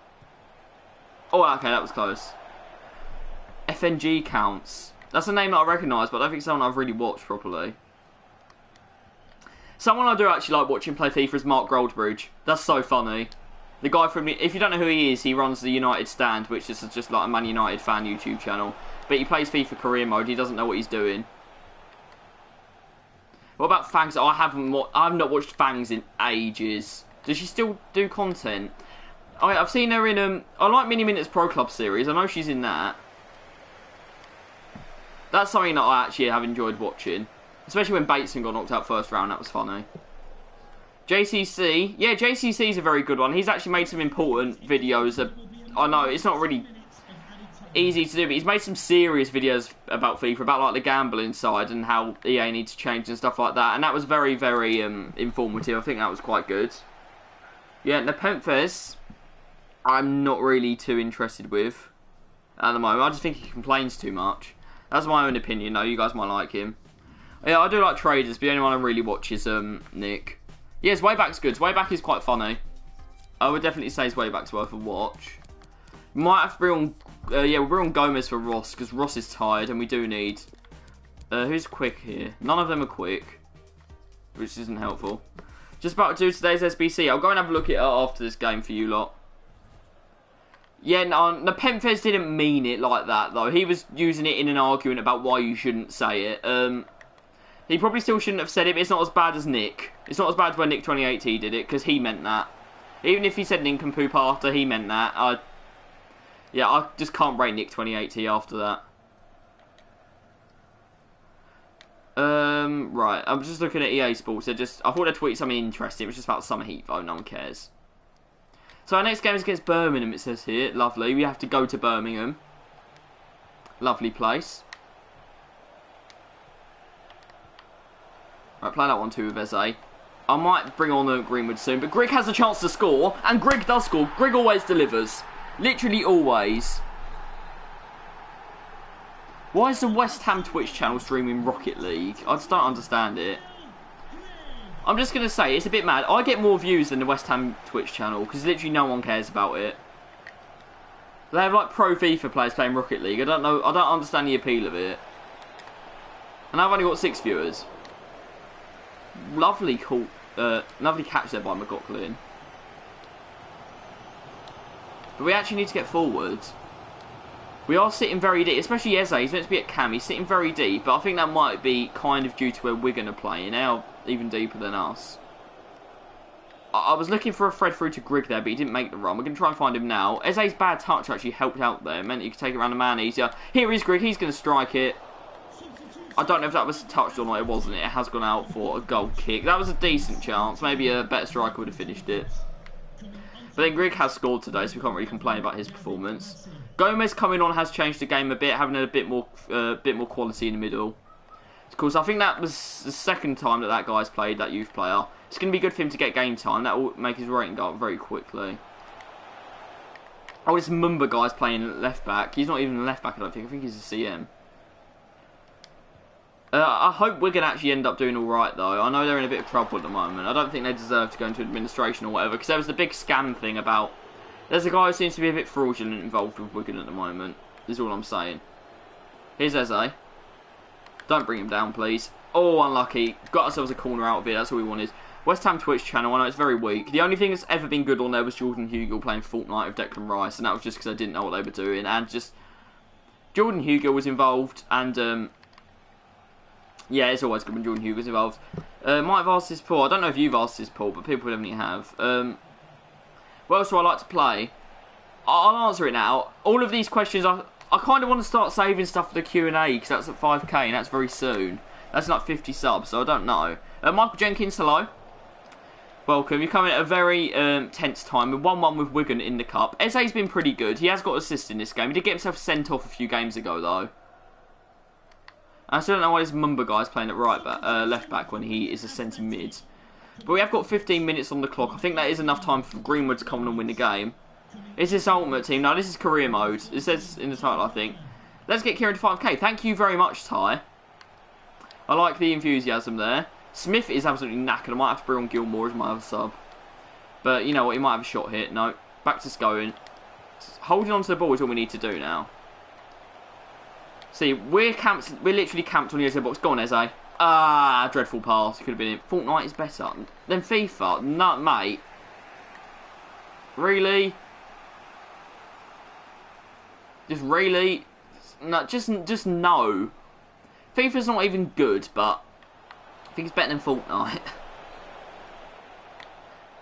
Oh, okay, that was close. FNG counts. That's a name that I recognise, but I don't think it's someone I've really watched properly. Someone I do actually like watching play FIFA is Mark Goldbridge. That's so funny. The guy from... If you don't know who he is, he runs the United Stand, which is just like a Man United fan YouTube channel. But he plays FIFA career mode. He doesn't know what he's doing. What about Fangs? I have not watched Fangs in ages. Does she still do content? I've seen her in... I like Mini Minutes Pro Club series. I know she's in that. That's something that I actually have enjoyed watching. Especially when Bateson got knocked out first round. That was funny. JCC. Yeah, JCC's a very good one. He's actually made some important videos. I know, it's not really easy to do, but he's made some serious videos about FIFA, about like the gambling side and how EA needs to change and stuff like that. And that was very informative. I think that was quite good. Yeah, Nepenthes, I'm not really too interested with at the moment. I just think he complains too much. That's my own opinion, though. You guys might like him. Yeah, I do like Traders, but the only one I really watch is Nick. Yes, Wayback's good. Wayback is quite funny. I would definitely say his Wayback's worth a watch. Might have to bring on... yeah, we'll bring on Gomez for Ross, because Ross is tired, and we do need... who's quick here? None of them are quick, which isn't helpful. Just about to do today's SBC. I'll go and have a look at it after this game for you lot. Yeah, no, Nepenthes didn't mean it like that, though. He was using it in an argument about why you shouldn't say it. He probably still shouldn't have said it, but it's not as bad as Nick. It's not as bad as when Nick 2018 did it, because he meant that. Even if he said nincompoop after, he meant that. Yeah, I just can't rate Nick 2018 after that. Right, I'm just looking at EA Sports. I thought I'd tweet something interesting. It was just about the Summer Heat vote. No one cares. So our next game is against Birmingham, it says here. Lovely. We have to go to Birmingham. Lovely place. Right, play that one too with Eze. I might bring on Greenwood soon, but Grigg has a chance to score, and Grigg does score. Grigg always delivers. Literally always. Why is the West Ham Twitch channel streaming Rocket League? I just don't understand it. I'm just going to say, it's a bit mad. I get more views than the West Ham Twitch channel, because literally no one cares about it. They have, like, pro FIFA players playing Rocket League. I don't understand the appeal of it. And I've only got 6 viewers. Lovely catch there by McLaughlin. But we actually need to get forwards. We are sitting very deep, especially Eze. He's meant to be at Cam. He's sitting very deep, but I think that might be kind of due to where we're going to play. Now, even deeper than us. I was looking for a thread through to Grigg there, but he didn't make the run. We're going to try and find him now. Eze's bad touch actually helped out there. It meant you could take it around the man easier. Here is Grigg. He's going to strike it. I don't know if that was touched or not. It wasn't. It has gone out for a goal kick. That was a decent chance. Maybe a better striker would have finished it. But then Grigg has scored today, so we can't really complain about his performance. Gomez coming on has changed the game a bit, having a bit more quality in the middle. Of course, I think that was the second time that guy's played, that youth player. It's going to be good for him to get game time. That will make his rating go up very quickly. Oh, this Mumba guy's playing left back. He's not even a left back, I don't think. I think he's a CM. I hope we're going to actually end up doing alright, though. I know they're in a bit of trouble at the moment. I don't think they deserve to go into administration or whatever, because there was the big scam thing about... There's a guy who seems to be a bit fraudulent involved with Wigan at the moment. Is all I'm saying. Here's Eze. Don't bring him down, please. Oh, unlucky. Got ourselves a corner out of it. That's all we wanted. West Ham Twitch channel. I know it's very weak. The only thing that's ever been good on there was Jordan Hugill playing Fortnite with Declan Rice, and that was just because I didn't know what they were doing. And just... Jordan Hugill was involved, and... Yeah, it's always good when Jordan Hugill's involved. Might have asked this Paul. I don't know if you've asked this Paul, but people definitely have. What else do I like to play? I'll answer it now. All of these questions, I kind of want to start saving stuff for the Q&A, because that's at 5k, and that's very soon. That's like 50 subs, so I don't know. Michael Jenkins, hello. Welcome. You're coming at a very tense time. We're 1-1 with Wigan in the Cup. Eze's been pretty good. He has got assists in this game. He did get himself sent off a few games ago, though. I still don't know why this Mumba guy's playing at left back when he is a centre mid. But we have got 15 minutes on the clock. I think that is enough time for Greenwood to come on and win the game. Is this Ultimate Team? No, this is Career Mode. It says in the title, I think. Let's get Kieran to 5k. Thank you very much, Ty. I like the enthusiasm there. Smith is absolutely knackered. I might have to bring on Gilmore as my other sub. But you know what? He might have a shot here. No. Back to Scowen. Holding on to the ball is what we need to do now. See, we're literally camped on the edge of the box. Go on, Eze. Ah, dreadful pass. Could have been in. Fortnite is better than FIFA. No, mate. Really? Just really? No, just no. FIFA's not even good, but I think it's better than Fortnite.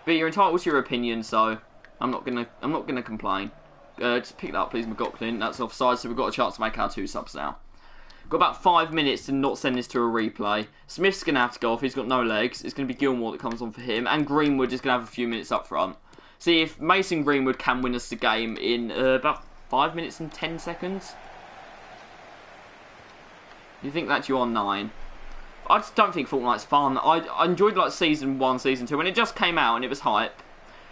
But you're entitled to your opinion, so I'm not gonna complain. Just pick that up, please, McLaughlin. That's offside, so we've got a chance to make our 2 subs now. Got about 5 minutes to not send this to a replay. Smith's going to have to go off. He's got no legs. It's going to be Gilmore that comes on for him. And Greenwood is going to have a few minutes up front. See if Mason Greenwood can win us the game in about 5 minutes and 10 seconds. You think that you are 9? I just don't think Fortnite's fun. I enjoyed like Season 1, Season 2. When it just came out and it was hype.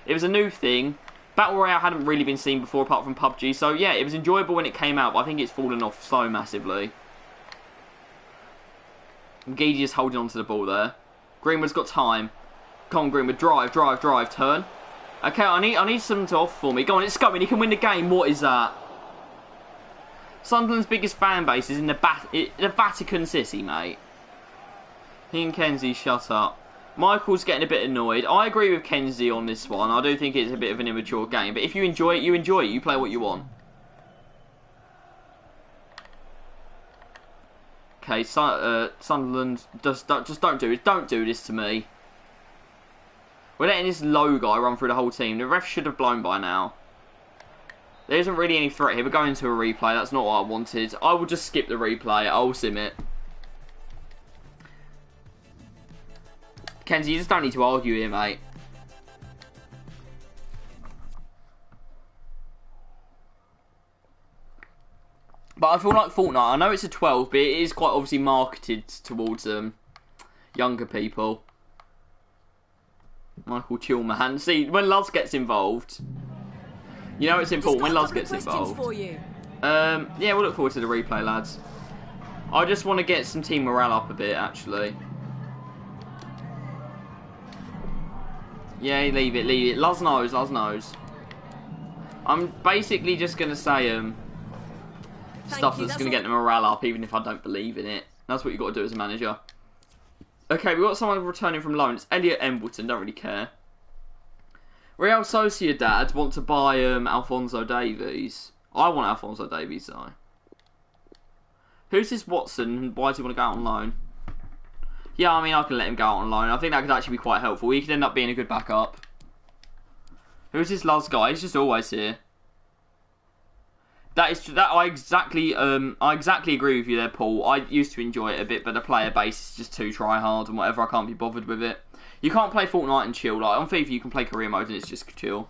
It was a new thing. Battle Royale hadn't really been seen before apart from PUBG. So yeah, it was enjoyable when it came out. But I think it's fallen off so massively. Geedy is holding on to the ball there. Greenwood's got time. Come on, Greenwood. Drive, turn. Okay, I need something to offer for me. Go on, it's Scowen. He can win the game. What is that? Sunderland's biggest fan base is in the Vatican City, mate. He and Kenzie, shut up. Michael's getting a bit annoyed. I agree with Kenzie on this one. I do think it's a bit of an immature game. But if you enjoy it, you enjoy it. You play what you want. Okay, Sunderland, just don't do it. Don't do this to me. We're letting this low guy run through the whole team. The ref should have blown by now. There isn't really any threat here. We're going to a replay. That's not what I wanted. I will just skip the replay. I'll sim it. Kenzie, you just don't need to argue here, mate. But I feel like Fortnite, I know it's a 12, but it is quite obviously marketed towards younger people. Michael, chill, man. See, when Luz gets involved, you know it's important when Luz gets involved. Yeah, we'll look forward to the replay, lads. I just want to get some team morale up a bit, actually. Yeah, leave it, leave it. Luz knows, Luz knows. I'm basically just going to say stuff that's going to get the morale up, even if I don't believe in it. That's what you've got to do as a manager. Okay, we've got someone returning from loan. It's Elliot Embleton, don't really care. Real Sociedad want to buy Alphonso Davies. I want Alphonso Davies, though. Who's this Watson, and why does he want to go out on loan? Yeah, I mean, I can let him go out on loan. I think that could actually be quite helpful. He could end up being a good backup. Who's this Luz guy? He's just always here. I exactly agree with you there, Paul. I used to enjoy it a bit, but the player base is just too try hard and whatever. I can't be bothered with it. You can't play Fortnite and chill. Like on FIFA, you can play career mode and it's just chill.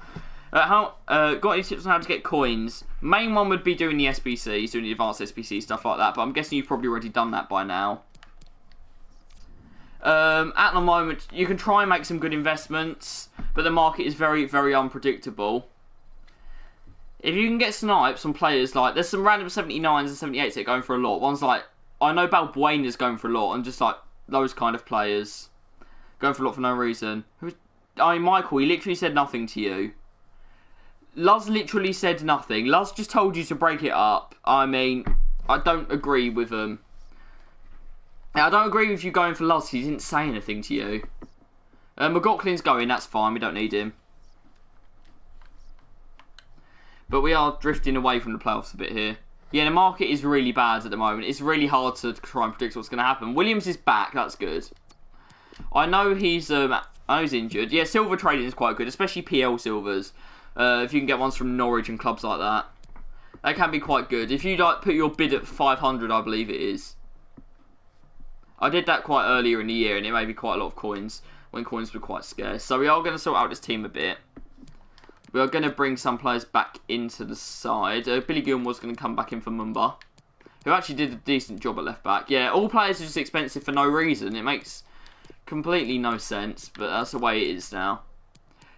Got any tips on how to get coins? Main one would be doing the SBCs, doing the advanced SBC stuff like that. But I'm guessing you've probably already done that by now. At the moment, you can try and make some good investments, but the market is very, very unpredictable. If you can get snipes on players like... There's some random 79s and 78s that are going for a lot. One's like... I know Balbuena's going for a lot, and just like those kind of players. Going for a lot for no reason. I mean, Michael, he literally said nothing to you. Luz literally said nothing. Luz just told you to break it up. I mean, I don't agree with him. I don't agree with you going for Luz. He didn't say anything to you. McLaughlin's going, that's fine. We don't need him. But we are drifting away from the playoffs a bit here. Yeah, the market is really bad at the moment. It's really hard to try and predict what's going to happen. Williams is back. That's good. I know he's injured. Yeah, silver trading is quite good, especially PL silvers. If you can get ones from Norwich and clubs like that. That can be quite good. If you like put your bid at 500, I believe it is. I did that quite earlier in the year, and it made me quite a lot of coins when coins were quite scarce. So we are going to sort out this team a bit. We are going to bring some players back into the side. Billy Gilmour was going to come back in for Mumba, who actually did a decent job at left back. Yeah, all players are just expensive for no reason. It makes completely no sense, but that's the way it is now.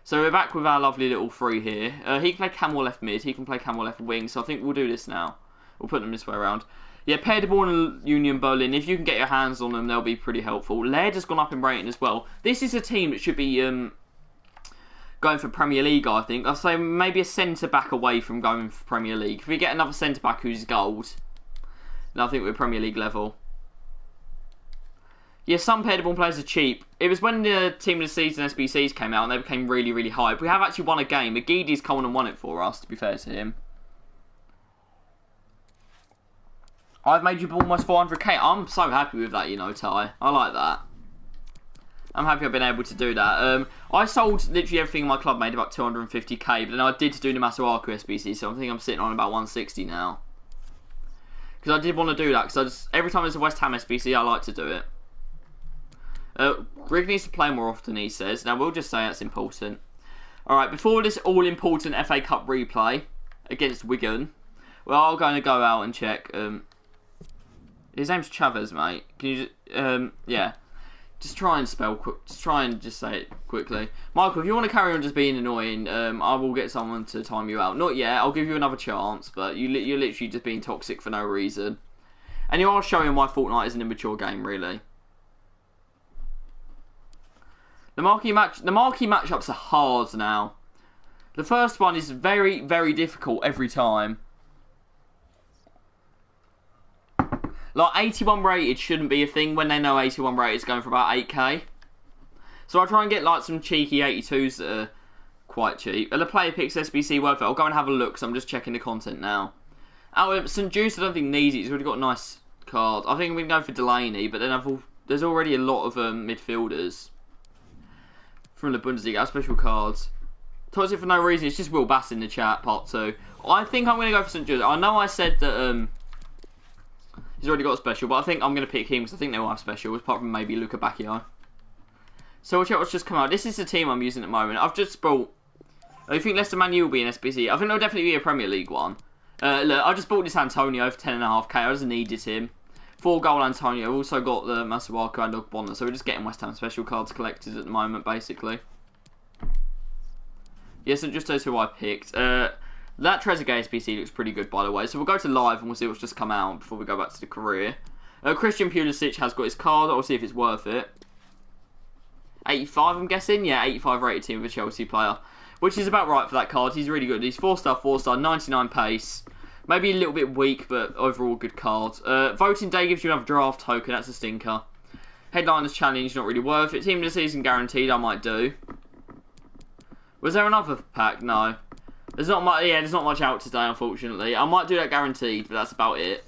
So we're back with our lovely little three here. He can play Camel left mid. He can play Camel left wing. So I think we'll do this now. We'll put them this way around. Yeah, Paderborn and Union Berlin. If you can get your hands on them, they'll be pretty helpful. Laird has gone up in rating as well. This is a team that should be going for Premier League, I think. I'd say maybe a centre-back away from going for Premier League. If we get another centre-back who's gold, then I think we're Premier League level. Yeah, some Paderborn players are cheap. It was when the Team of the Season SBCs came out and they became really, really hype. We have actually won a game. Agidi's come on and won it for us, to be fair to him. I've made you almost 400k. I'm so happy with that, you know, Ty. I like that. I'm happy I've been able to do that. I sold literally everything in my club, made about 250k, but then I did do the Masuaku SBC, so I think I'm sitting on about 160 now. Because I did want to do that, because every time there's a West Ham SBC, I like to do it. Greg needs to play more often, he says. Now, we'll just say that's important. Alright, before this all-important FA Cup replay against Wigan, well, I'm going to go out and check. His name's Chavez, mate. Can you just, yeah. Just try and spell quick. Just try and just say it quickly. Michael, if you want to carry on just being annoying, I will get someone to time you out. Not yet. I'll give you another chance, but you're literally just being toxic for no reason. And you are showing why Fortnite is an immature game, really. The marquee matchups are hard now. The first one is very, very difficult every time. Like, 81 rated shouldn't be a thing when they know 81 rated is going for about 8k. So I'll try and get, like, some cheeky 82s that are quite cheap. Are the player picks SBC worth it? I'll go and have a look, because I'm just checking the content now. St. Juice, I don't think needs it. He's already got a nice card. I think we can go for Delaney, but then there's already a lot of midfielders from the Bundesliga, special cards. Toxic for no reason. It's just Will Bass in the chat, part 2. I think I'm going to go for St. Juice. I know I said that... he's already got a special, but I think I'm going to pick him because I think they will have specials, apart from maybe Luca Bacchio. So we'll check what's just come out. This is the team I'm using at the moment. I've just bought... I think Leicester Man U will be an SBC. I think there'll definitely be a Premier League one. Look, I just bought this Antonio for 10.5k. I just needed him. 4-goal Antonio. I've also got the Masuaku and Ogbonna, so we're just getting West Ham special cards collected at the moment, basically. Yes, and just those who I picked. That Trezeguet SBC looks pretty good, by the way. So we'll go to live and we'll see what's just come out before we go back to the career. Christian Pulisic has got his card. I'll see if it's worth it. 85, I'm guessing. Yeah, 85 rated team of a Chelsea player, which is about right for that card. He's really good. He's 4-star, 99 pace. Maybe a little bit weak, but overall good card. Voting day gives you another draft token. That's a stinker. Headliners challenge, not really worth it. Team of the season guaranteed, I might do. Was there another pack? No. There's not much. Yeah, there's not much out today, unfortunately. I might do that guaranteed, but that's about it.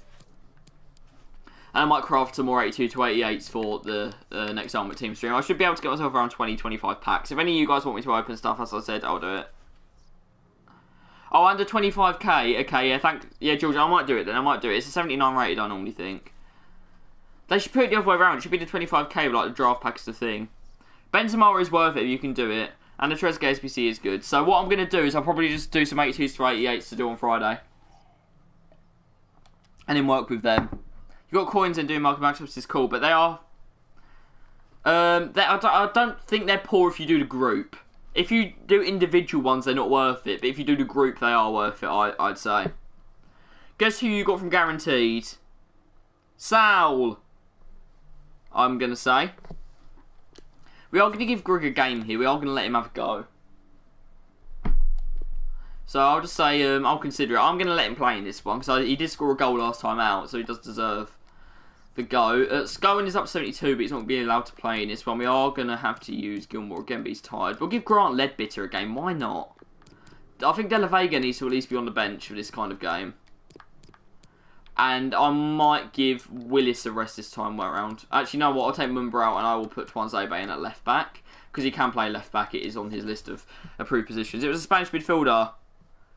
And I might craft some more 82 to 88s for the next Ultimate Team stream. I should be able to get myself around 20-25 packs. If any of you guys want me to open stuff, as I said, I'll do it. Oh, under 25k. Okay, yeah, yeah, George, I might do it then. I might do it. It's a 79 rated, I normally think. They should put it the other way around. It should be the 25k, like the draft pack is the thing. Benzema is worth it if you can do it. And the Trezeguet SBC is good. So what I'm going to do is I'll probably just do some 82s to 88s to do on Friday. And then work with them. You've got coins and doing market matchups is cool, but they are... I don't think they're poor if you do the group. If you do individual ones, they're not worth it. But if you do the group, they are worth it, I'd say. Guess who you got from Guaranteed? Saul! I'm going to say. We are going to give Greg a game here. We are going to let him have a go. So I'll just say, I'll consider it. I'm going to let him play in this one, because he did score a goal last time out, so he does deserve the go. Scowen is up 72, but he's not going to be allowed to play in this one. We are going to have to use Gilmore again, but he's tired. We'll give Grant Ledbetter a game. Why not? I think De La Vega needs to at least be on the bench for this kind of game. And I might give Willis a rest this time around. Actually, you know what? I'll take Mumba out and I will put Tuanzebe in at left back. Because he can play left back. It is on his list of approved positions. It was a Spanish midfielder.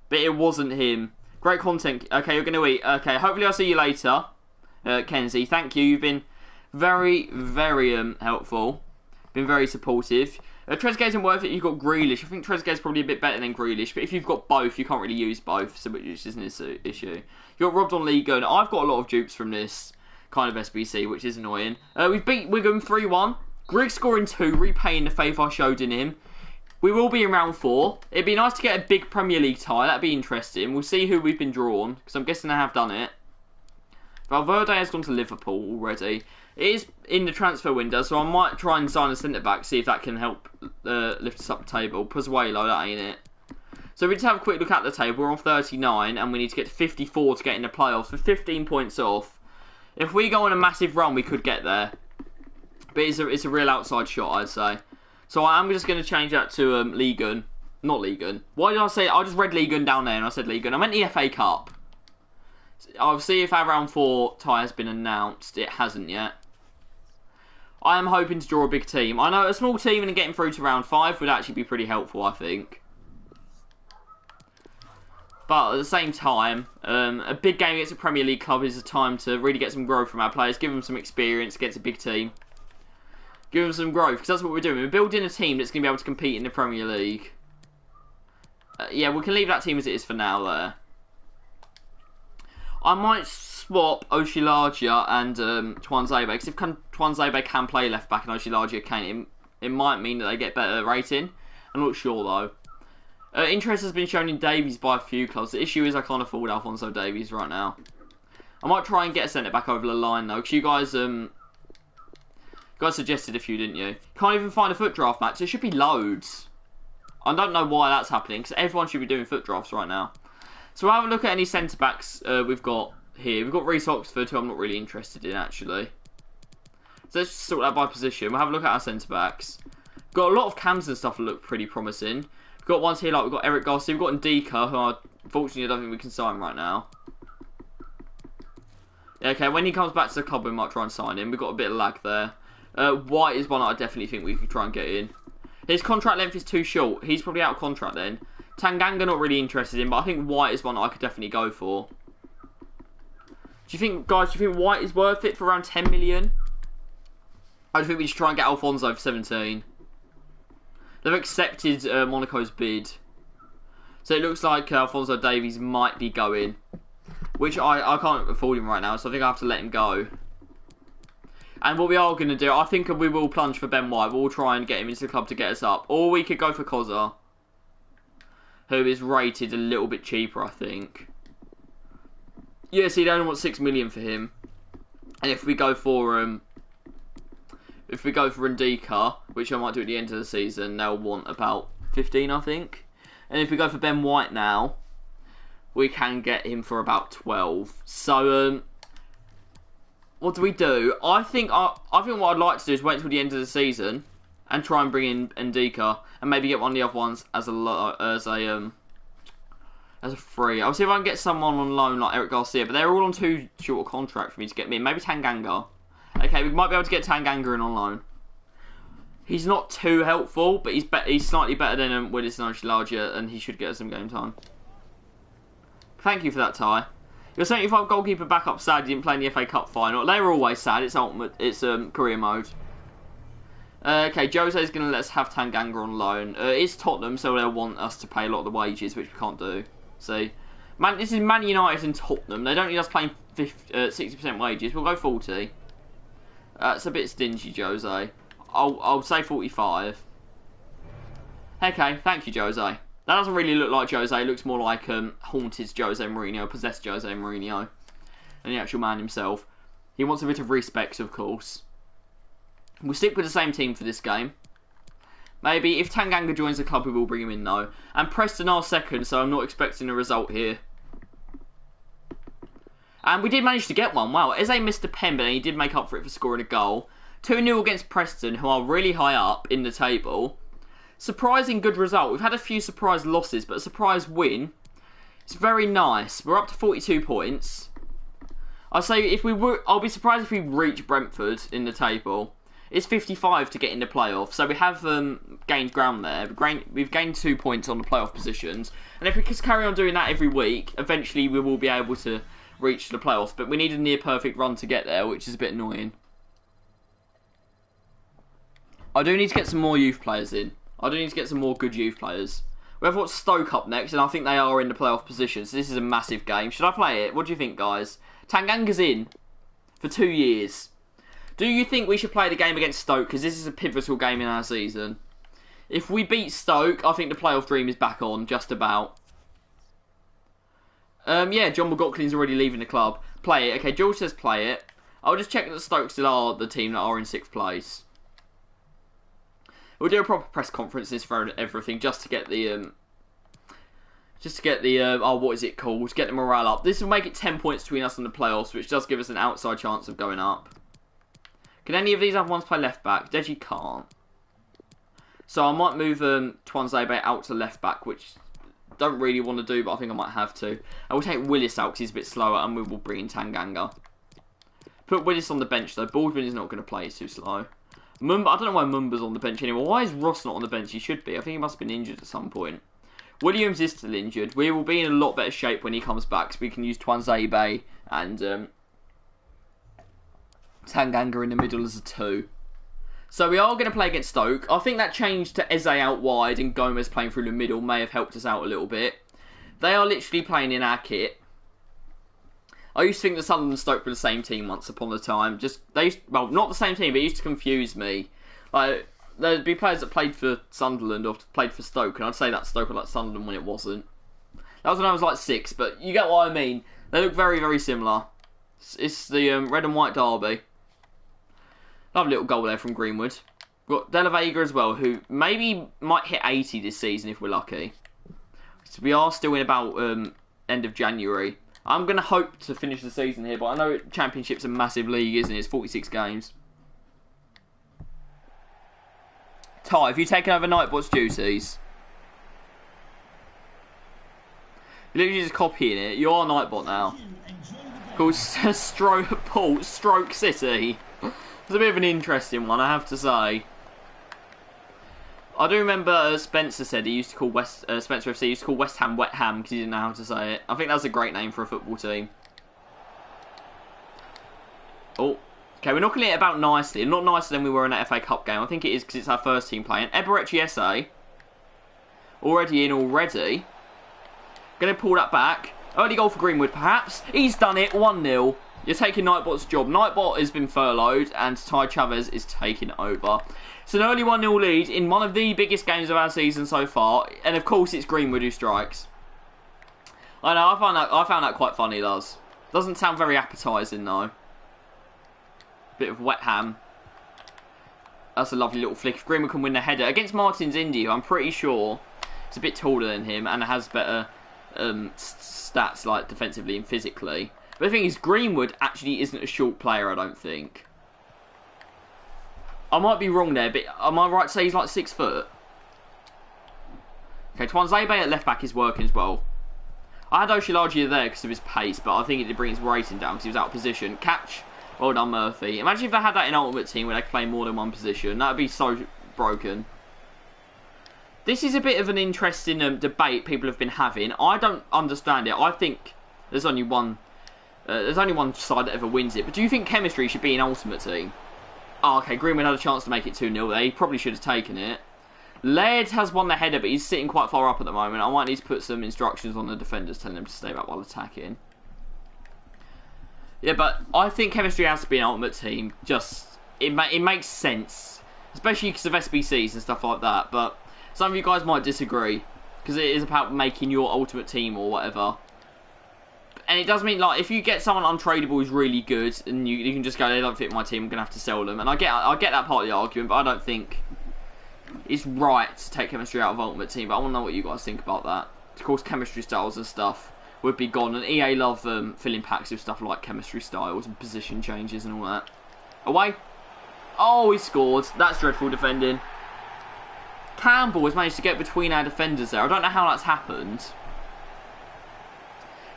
But it wasn't him. Great content. Okay, you're going to eat. Okay, hopefully I'll see you later. Kenzie, thank you. You've been very, very helpful. Been very supportive. Trezeguet isn't worth it. You've got Grealish. I think Trezeguet's probably a bit better than Grealish. But if you've got both, you can't really use both. So which isn't an issue. You got robbed on Liga, and I've got a lot of dupes from this kind of SBC, which is annoying. We've beat Wigan 3-1. Greg scoring 2, repaying the faith I showed in him. We will be in round 4. It'd be nice to get a big Premier League tie. That'd be interesting. We'll see who we've been drawn, because I'm guessing they have done it. Valverde has gone to Liverpool already. It is in the transfer window, so I might try and sign a centre-back, see if that can help lift us up the table. Pozuelo, that ain't it. So we just have a quick look at the table. We're on 39, and we need to get to 54 to get in the playoffs. We're 15 points off. If we go on a massive run, we could get there. But it's a real outside shot, I'd say. So I am just going to change that to Ligon. Not Ligon. Why did I say... I just read Ligon down there, and I said Ligon. I meant the FA Cup. I'll see if our round 4 tie has been announced. It hasn't yet. I am hoping to draw a big team. I know a small team and getting through to round 5 would actually be pretty helpful, I think. But at the same time, a big game against a Premier League club is a time to really get some growth from our players, give them some experience against a big team. Give them some growth, because that's what we're doing. We're building a team that's going to be able to compete in the Premier League. Yeah, we can leave that team as it is for now there. I might swap Oshilagia and Tuanzebe, because if Tuanzebe can play left back and Oshilagia can, it might mean that they get better rating. I'm not sure though. Interest has been shown in Davies by a few clubs. The issue is I can't afford Alphonso Davies right now. I might try and get a centre back over the line though, because you guys suggested a few, didn't you? Can't even find a foot draft match. There should be loads. I don't know why that's happening, because everyone should be doing foot drafts right now. So we'll have a look at any centre backs we've got here. We've got Rhys Oxford, who I'm not really interested in actually. So let's just sort that by position. We'll have a look at our centre backs. Got a lot of cams and stuff that look pretty promising. We've got ones here like we've got Eric Garcia, we've got Ndika, who unfortunately I don't think we can sign right now. Yeah, okay, when he comes back to the club we might try and sign him. We've got a bit of lag there. White is one I definitely think we could try and get in. His contract length is too short. He's probably out of contract then. Tanganga not really interested in, but I think White is one I could definitely go for. Do you think, guys, do you think White is worth it for around 10 million? I think we just try and get Alfonso for 17. They've accepted Monaco's bid. So it looks like Alfonso Davies might be going. Which I can't afford him right now, so I think I have to let him go. And what we are going to do, I think we will plunge for Ben White. We'll try and get him into the club to get us up. Or we could go for Koza, who is rated a little bit cheaper, I think. Yeah, so you'd only want 6 million for him. And if we go for If we go for Ndika, which I might do at the end of the season, they'll want about 15, I think. And if we go for Ben White now, we can get him for about 12. So, what do we do? I think what I'd like to do is wait until the end of the season and try and bring in Ndika and maybe get one of the other ones as a free. I'll see if I can get someone on loan like Eric Garcia, but they're all on too short a contract for me to get me in. Maybe Tanganga. Okay, we might be able to get Tanganga in on loan. He's not too helpful, but he's slightly better than Willis and Larger, and he should get us some game time. Thank you for that, Ty. Your 75 goalkeeper backup sad he didn't play in the FA Cup final. They were always sad. It's ultimate. It's career mode. Okay, Jose's going to let us have Tanganga on loan. It's Tottenham, so they'll want us to pay a lot of the wages, which we can't do. See, this is Man United and Tottenham. They don't need us paying 60% wages. We'll go 40. That's a bit stingy, Jose. I'll say 45. Okay, thank you, Jose. That doesn't really look like Jose. It looks more like haunted Jose Mourinho, possessed Jose Mourinho, and the actual man himself. He wants a bit of respect, of course. We'll stick with the same team for this game. Maybe if Tanganga joins the club, we will bring him in, though. And Preston are second, so I'm not expecting a result here. And we did manage to get one. Wow, Eze missed a pen, but he did make up for it for scoring a goal. 2-0 against Preston, who are really high up in the table. Surprising good result. We've had a few surprise losses, but a surprise win. It's very nice. We're up to 42 points. I'll say I'll be surprised if we reach Brentford in the table. It's 55 to get in the playoff, so we have gained ground there. We've gained 2 points on the playoff positions, and if we just carry on doing that every week, eventually we will be able to reach the playoffs. But we need a near perfect run to get there, which is a bit annoying. I do need to get some more youth players in. I do need to get some more good youth players. We have got Stoke up next, and I think they are in the playoff position, so this is a massive game. Should I play it? What do you think, guys? Tanganga's in for 2 years. Do you think we should play the game against Stoke? Because this is a pivotal game in our season. If we beat Stoke, I think the playoff dream is back on, just about. Yeah, John McLaughlin's already leaving the club. Play it. Okay, George says play it. I'll just check that Stoke still are the team that are in 6th place. We'll do a proper press conferences for everything, just to get the what is it called? To get the morale up. This will make it 10 points between us and the playoffs, which does give us an outside chance of going up. Can any of these other ones play left back? Deji can't. So I might move Twanzebe out to left back, which I don't really want to do, but I think I might have to. I will take Willis out because he's a bit slower, and we will bring in Tanganga. Put Willis on the bench though. Baldwin is not going to play, he's too slow. I don't know why Mumba's on the bench anymore. Why is Ross not on the bench? He should be. I think he must have been injured at some point. Williams is still injured. We will be in a lot better shape when he comes back, so we can use Twanzebe and Tanganga in the middle as a 2. So we are going to play against Stoke. I think that change to Eze out wide and Gomez playing through the middle may have helped us out a little bit. They are literally playing in our kit. I used to think that Sunderland and Stoke were the same team once upon a time. Well, not the same team, but it used to confuse me. Like, there'd be players that played for Sunderland or played for Stoke, and I'd say that Stoke were like Sunderland when it wasn't. That was when I was like 6, but you get what I mean. They look very, very similar. It's the red and white derby. Lovely little goal there from Greenwood. We've got De La Vega as well, who maybe might hit 80 this season if we're lucky. So we are still in about end of January. I'm going to hope to finish the season here, but I know Championship's a massive league, isn't it? It's 46 games. Ty, have you taken over Nightbot's duties? You're literally just copying it. You are Nightbot now. Called Stroke City. It's a bit of an interesting one, I have to say. I do remember Spencer said he used to call Spencer FC used to call West Ham Wet Ham because he didn't know how to say it. I think that's a great name for a football team. Oh, okay, we're knocking it about nicely. Not nicer than we were in that FA Cup game. I think it is because it's our first team playing. Eberechi Esse already in already. Going to pull that back. Early goal for Greenwood, perhaps. He's done it. 1-0. You're taking Nightbot's job. Nightbot has been furloughed and Ty Chavez is taking over. It's an early 1-0 lead in one of the biggest games of our season so far. And of course it's Greenwood who strikes. I know, I found that quite funny, does. Doesn't sound very appetising though. Bit of wet ham. That's a lovely little flick. If Greenwood can win the header against Martins Indy, I'm pretty sure it's a bit taller than him and has better stats, like defensively and physically. But the thing is, Greenwood actually isn't a short player, I don't think. I might be wrong there, but am I right to say he's like 6 foot? Okay, Tuanzebe at left back is working as well. I had Oshilagia there because of his pace, but I think it did bring his rating down because he was out of position. Catch. Well done, Murphy. Imagine if they had that in Ultimate Team where they could play more than one position. That would be so broken. This is a bit of an interesting debate people have been having. I don't understand it. I think there's only one side that ever wins it. But do you think chemistry should be in Ultimate Team? Oh, okay, Greenwood had a chance to make it 2-0 there. He probably should have taken it. Laird has won the header, but he's sitting quite far up at the moment. I might need to put some instructions on the defenders telling them to stay back while attacking. Yeah, but I think chemistry has to be an Ultimate Team. Just, it makes sense. Especially because of SBCs and stuff like that. But some of you guys might disagree. Because it is about making your Ultimate Team or whatever. And it does mean, like, if you get someone untradeable who's really good, and you can just go, they don't fit my team, I'm going to have to sell them. And I get that part of the argument, but I don't think it's right to take chemistry out of Ultimate Team. But I want to know what you guys think about that. Of course, chemistry styles and stuff would be gone, and EA love filling packs with stuff like chemistry styles and position changes and all that. Away. Oh, he scored. That's dreadful defending. Campbell has managed to get between our defenders there. I don't know how that's happened.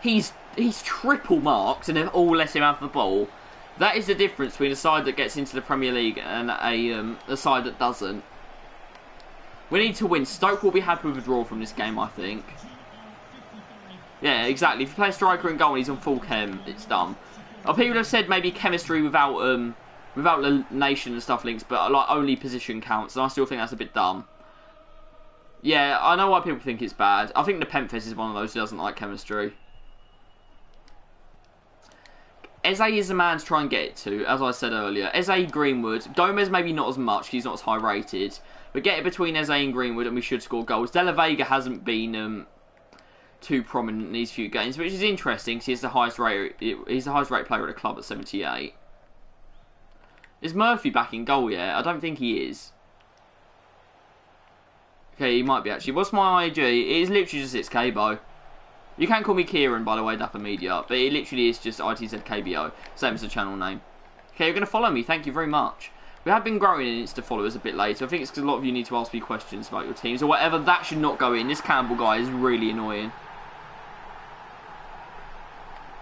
He's triple marked and they've all let him have the ball. That is the difference between a side that gets into the Premier League and a side that doesn't. We need to win. Stoke will be happy with a draw from this game, I think. Yeah, exactly. If you play a striker and goal and he's on full chem, it's dumb. People have said maybe chemistry without the nation and stuff links, but like only position counts, and I still think that's a bit dumb. Yeah, I know why people think it's bad. I think the Nepenthes is one of those who doesn't like chemistry. Eze is the man to try and get it to, as I said earlier. Eze, Greenwood. Gomez maybe not as much, he's not as high rated. But get it between Eze and Greenwood and we should score goals. De La Vega hasn't been too prominent in these few games, which is interesting because he's the highest rated player at the club at 78. Is Murphy back in goal yet? I don't think he is. Okay, he might be actually. What's my IG? It is literally just ItzKbo. You can call me Kieran, by the way, Dapper Media, but it literally is just ItzKbo, same as the channel name. Okay, you're going to follow me, thank you very much. We have been growing in Insta followers a bit later. I think it's because a lot of you need to ask me questions about your teams or whatever. That should not go in. This Campbell guy is really annoying.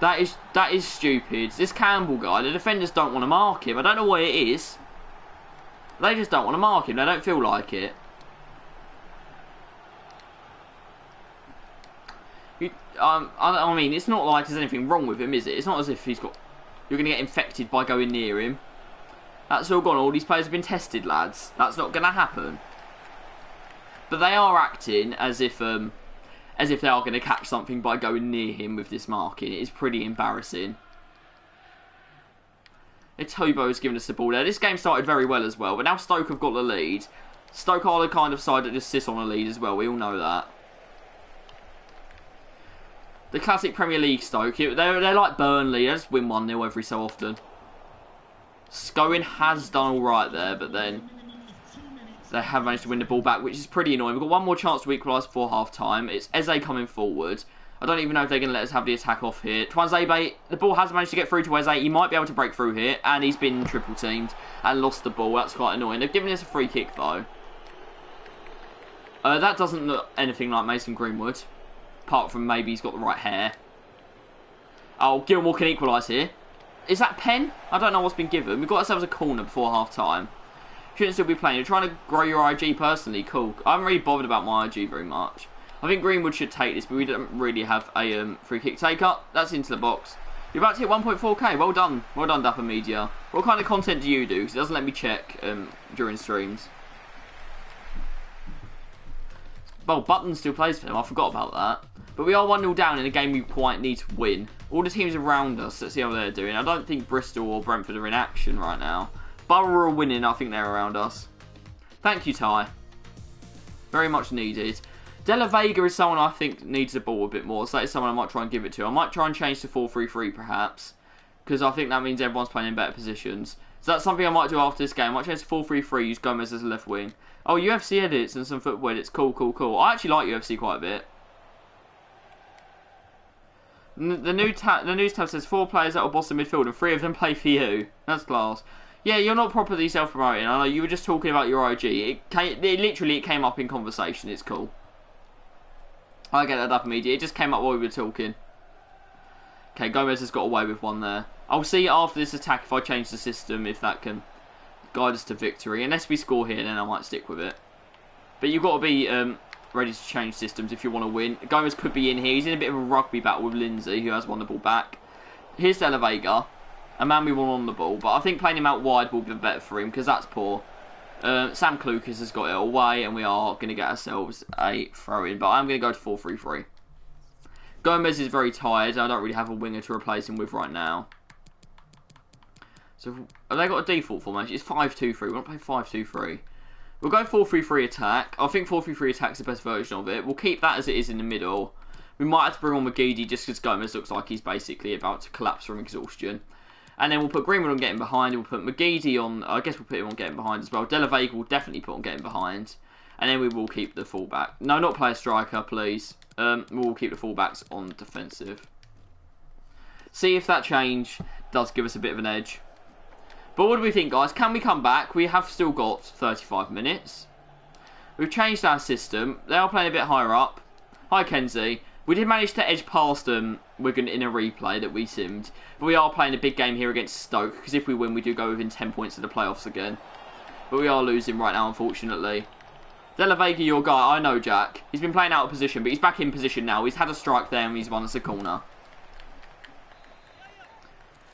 That is stupid. This Campbell guy, the defenders don't want to mark him. I don't know what it is. They just don't want to mark him. They don't feel like it. I mean, it's not like there's anything wrong with him, is it? It's not as if you're going to get infected by going near him. That's all gone. All these players have been tested, lads. That's not going to happen. But they are acting as if they are going to catch something by going near him with this marking. It is pretty embarrassing. ItzKbo has given us the ball there. This game started very well as well, but now Stoke have got the lead. Stoke are the kind of side that just sits on a lead as well. We all know that. The classic Premier League Stoke. They're like Burnley. They just win 1-0 every so often. Scowen has done alright there, but then they have managed to win the ball back, which is pretty annoying. We've got one more chance to equalise before half-time. It's Eze coming forward. I don't even know if they're going to let us have the attack off here. Tuanzebe, the ball has managed to get through to Eze. He might be able to break through here, and he's been triple-teamed and lost the ball. That's quite annoying. They've given us a free kick, though. That doesn't look anything like Mason Greenwood. Apart from maybe he's got the right hair. Oh, Gilmore can equalise here. Is that pen? I don't know what's been given. We've got ourselves a corner before half-time. Shouldn't still be playing. You're trying to grow your IG personally. Cool. I haven't really bothered about my IG very much. I think Greenwood should take this, but we don't really have a free kick take-up. That's into the box. You're about to hit 1.4k. Well done. Well done, Dapper Media. What kind of content do you do? Because it doesn't let me check during streams. Well, Button still plays for them. I forgot about that. But we are 1-0 down in a game we quite need to win. All the teams around us, let's see how they're doing. I don't think Bristol or Brentford are in action right now. Borough are winning, I think they're around us. Thank you, Ty. Very much needed. De La Vega is someone I think needs the ball a bit more. So that is someone I might try and give it to. I might try and change to 4-3-3 perhaps. Because I think that means everyone's playing in better positions. So that's something I might do after this game. I might change to 4-3-3, use Gomez as a left wing. Oh, UFC edits and some football edits. Cool, cool, cool. I actually like UFC quite a bit. The news tab says 4 players that will boss the midfield and 3 of them play for you. That's class. Yeah, you're not properly self-promoting. I know you were just talking about your IG. It came up in conversation. It's cool. I get that up immediately. It just came up while we were talking. Okay, Gomez has got away with one there. I'll see after this attack if I change the system, if that can guide us to victory. Unless we score here, then I might stick with it. But you've got to be ready to change systems if you want to win. Gomez could be in here. He's in a bit of a rugby battle with Lindsay, who has won the ball back. Here's De La Vega, a man we want on the ball. But I think playing him out wide will be better for him, because that's poor. Sam Klukas has got it away, and we are going to get ourselves a throw-in. But I'm going to go to 4-3-3. Gomez is very tired. I don't really have a winger to replace him with right now. So, have they got a default formation? It's 5-2-3. We're not playing 5-2-3. We'll go 4-3-3 attack. I think 4-3-3 attack is the best version of it. We'll keep that as it is in the middle. We might have to bring on McGeady just because Gomez looks like he's basically about to collapse from exhaustion. And then we'll put Greenwood on getting behind. We'll put McGeady on... I guess we'll put him on getting behind as well. De La Vega will definitely put on getting behind. And then we will keep the fullback. No, not play a striker, please. We'll keep the fullbacks on defensive. See if that change does give us a bit of an edge. But what do we think, guys? Can we come back? We have still got 35 minutes. We've changed our system. They are playing a bit higher up. Hi, Kenzie. We did manage to edge past them Wigan in a replay that we simmed. But we are playing a big game here against Stoke. Because if we win, we do go within 10 points of the playoffs again. But we are losing right now, unfortunately. De La Vega, your guy. I know, Jack. He's been playing out of position, but he's back in position now. He's had a strike there and he's won us a corner.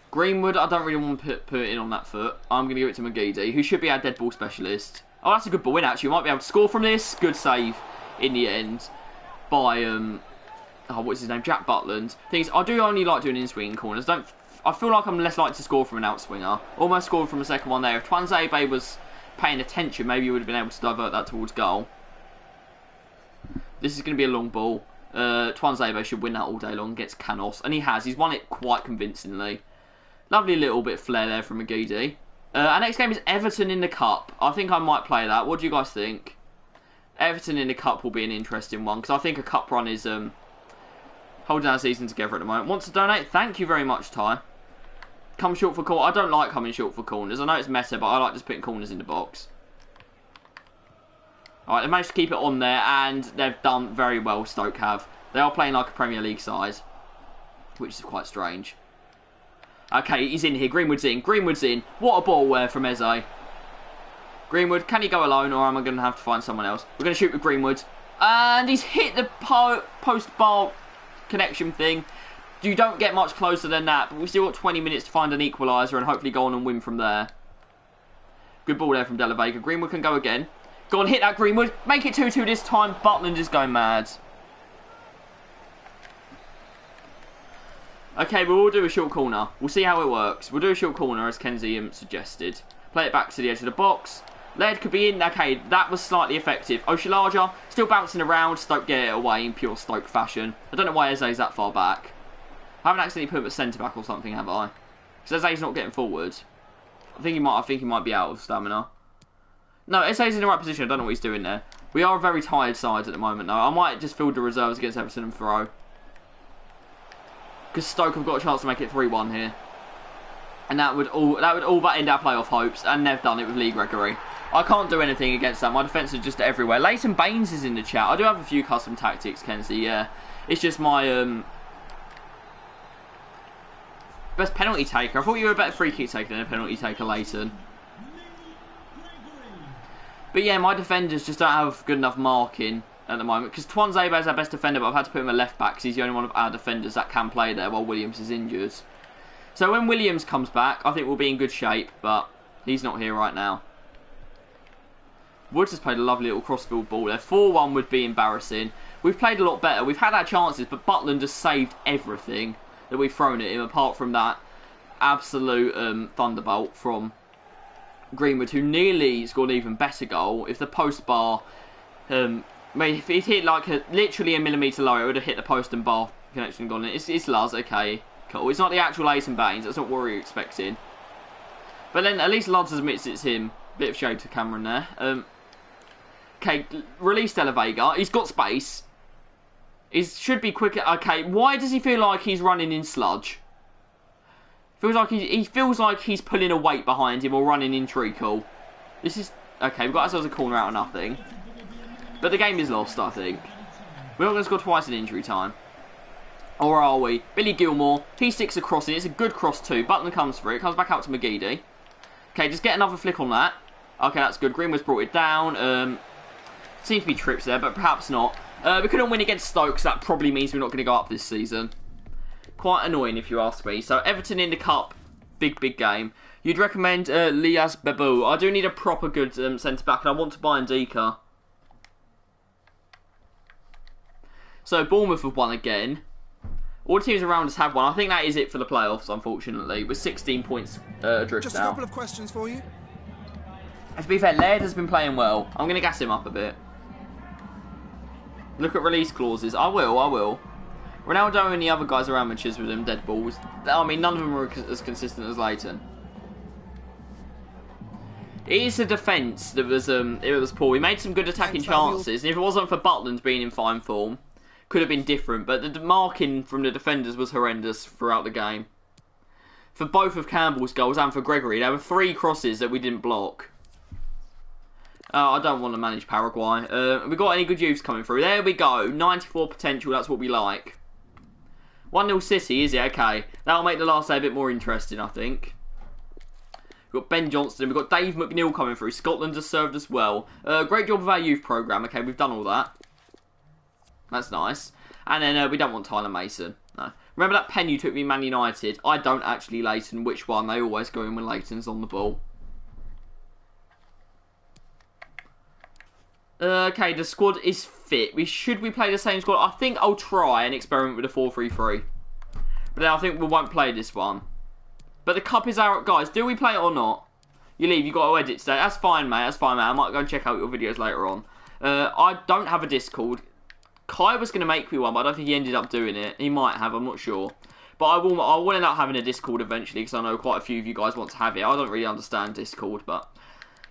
Greenwood, I don't really want to put it in on that foot. I'm going to give it to McGeady, who should be our dead ball specialist. Oh, that's a good ball in, actually. We might be able to score from this. Good save in the end by, what's his name? Jack Butland. Thing is, I do only like doing in-swinging corners. I feel like I'm less likely to score from an outswinger. Almost scored from the second one there. If Tuanzebe was paying attention, maybe you would have been able to divert that towards goal. This is going to be a long ball. Tuanzebe should win that all day long. Gets Canos. And he has. He's won it quite convincingly. Lovely little bit of flair there from McGeady. Our next game is Everton in the Cup. I think I might play that. What do you guys think? Everton in the Cup will be an interesting one, because I think a Cup run is holding our season together at the moment. Want to donate? Thank you very much, Ty. Come short for corner. I don't like coming short for corners. I know it's meta, but I like just putting corners in the box. Alright, they managed to keep it on there, and they've done very well, Stoke have. They are playing like a Premier League side, which is quite strange. Okay, he's in here. Greenwood's in. Greenwood's in. What a ball there from Eze. Greenwood, can he go alone, or am I going to have to find someone else? We're going to shoot with Greenwood. And he's hit the post bar connection thing. You don't get much closer than that, but we've still got 20 minutes to find an equaliser and hopefully go on and win from there. Good ball there from De La Vega. Greenwood can go again. Go on, hit that, Greenwood. Make it 2-2 this time. Butland is going mad. Okay, we'll do a short corner. We'll see how it works. We'll do a short corner, as Kenzie suggested. Play it back to the edge of the box. Laird could be in. Okay, that was slightly effective. Oshalaja still bouncing around. Stoke get it away in pure Stoke fashion. I don't know why Eze's that far back. I haven't accidentally put him at centre-back or something, have I? Because Eze's not getting forward. I think he might be out of stamina. No, Eze's in the right position. I don't know what he's doing there. We are a very tired side at the moment, though. I might just field the reserves against Everton and throw. Because Stoke have got a chance to make it 3-1 here. And that would all but end our playoff hopes. And they've done it with Lee Gregory. I can't do anything against that. My defence is just everywhere. Leighton Baines is in the chat. I do have a few custom tactics, Kenzie, yeah. It's just my best penalty taker. I thought you were a better free kick taker than a penalty taker, Leighton. But yeah, my defenders just don't have good enough marking at the moment. Because Tuanzebe is our best defender, but I've had to put him at left back because he's the only one of our defenders that can play there while Williams is injured. So when Williams comes back, I think we'll be in good shape, but he's not here right now. Woods has played a lovely little crossfield ball there. 4-1 would be embarrassing. We've played a lot better. We've had our chances, but Butland has saved everything that we've thrown at him, apart from that absolute thunderbolt from Greenwood, who nearly scored an even better goal. If the post bar, if it hit like literally a millimetre lower, it would have hit the post and bar connection and gone in. It's Luz, okay, cool. It's not the actual Leighton Baines. That's not what we were expecting. But then at least Luds admits it's him. Bit of shade to Cameron there. Okay, release De La Vega. He's got space. He should be quicker. Okay, why does he feel like he's running in sludge? He feels like he's pulling a weight behind him or running in treacle. This is... Okay, we've got ourselves a corner out of nothing. But the game is lost, I think. We're not going to score twice in injury time. Or are we? Billy Gilmore, he sticks a cross in. It's a good cross too. Button comes through. It comes back out to McGeady. Okay, just get another flick on that. Okay, that's good. Greenwood's brought it down. Seems to be trips there, but perhaps not. We couldn't win against Stoke, so that probably means we're not going to go up this season. Quite annoying, if you ask me. So, Everton in the Cup. Big game. You'd recommend Lias Bebu. I do need a proper good centre-back, and I want to buy Ndika. So, Bournemouth have won again. All the teams around us have won. I think that is it for the playoffs, unfortunately. With 16 points adrift Just a couple of questions for you. To be fair, Laird has been playing well. I'm going to gas him up a bit. Look at release clauses. I will. Ronaldo and the other guys are amateurs with them dead balls. I mean, none of them are as consistent as Leighton. It is the defence that was it was poor. We made some good attacking chances, and if it wasn't for Butland being in fine form, could have been different. But the marking from the defenders was horrendous throughout the game. For both of Campbell's goals and for Gregory, there were 3 crosses that we didn't block. I don't want to manage Paraguay. We got any good youths coming through? There we go. 94 potential. That's what we like. 1-0 City, is it? Okay. That'll make the last day a bit more interesting, I think. We've got Ben Johnston. We've got Dave McNeil coming through. Scotland has served us well. Great job of our youth programme. Okay, we've done all that. That's nice. And then we don't want Tyler Mason. No. Remember that pen you took me Man United? I don't actually, Leighton. Which one? They always go in when Leighton's on the ball. Okay, the squad is fit. Should we play the same squad? I think I'll try and experiment with a 4-3-3. But then I think we won't play this one. But the cup is out, guys. Do we play it or not? You leave. You got to edit today. That's fine, mate. That's fine, mate. I might go and check out your videos later on. I don't have a Discord. Kai was going to make me one, but I don't think he ended up doing it. He might have. I'm not sure. But I will end up having a Discord eventually because I know quite a few of you guys want to have it. I don't really understand Discord, but...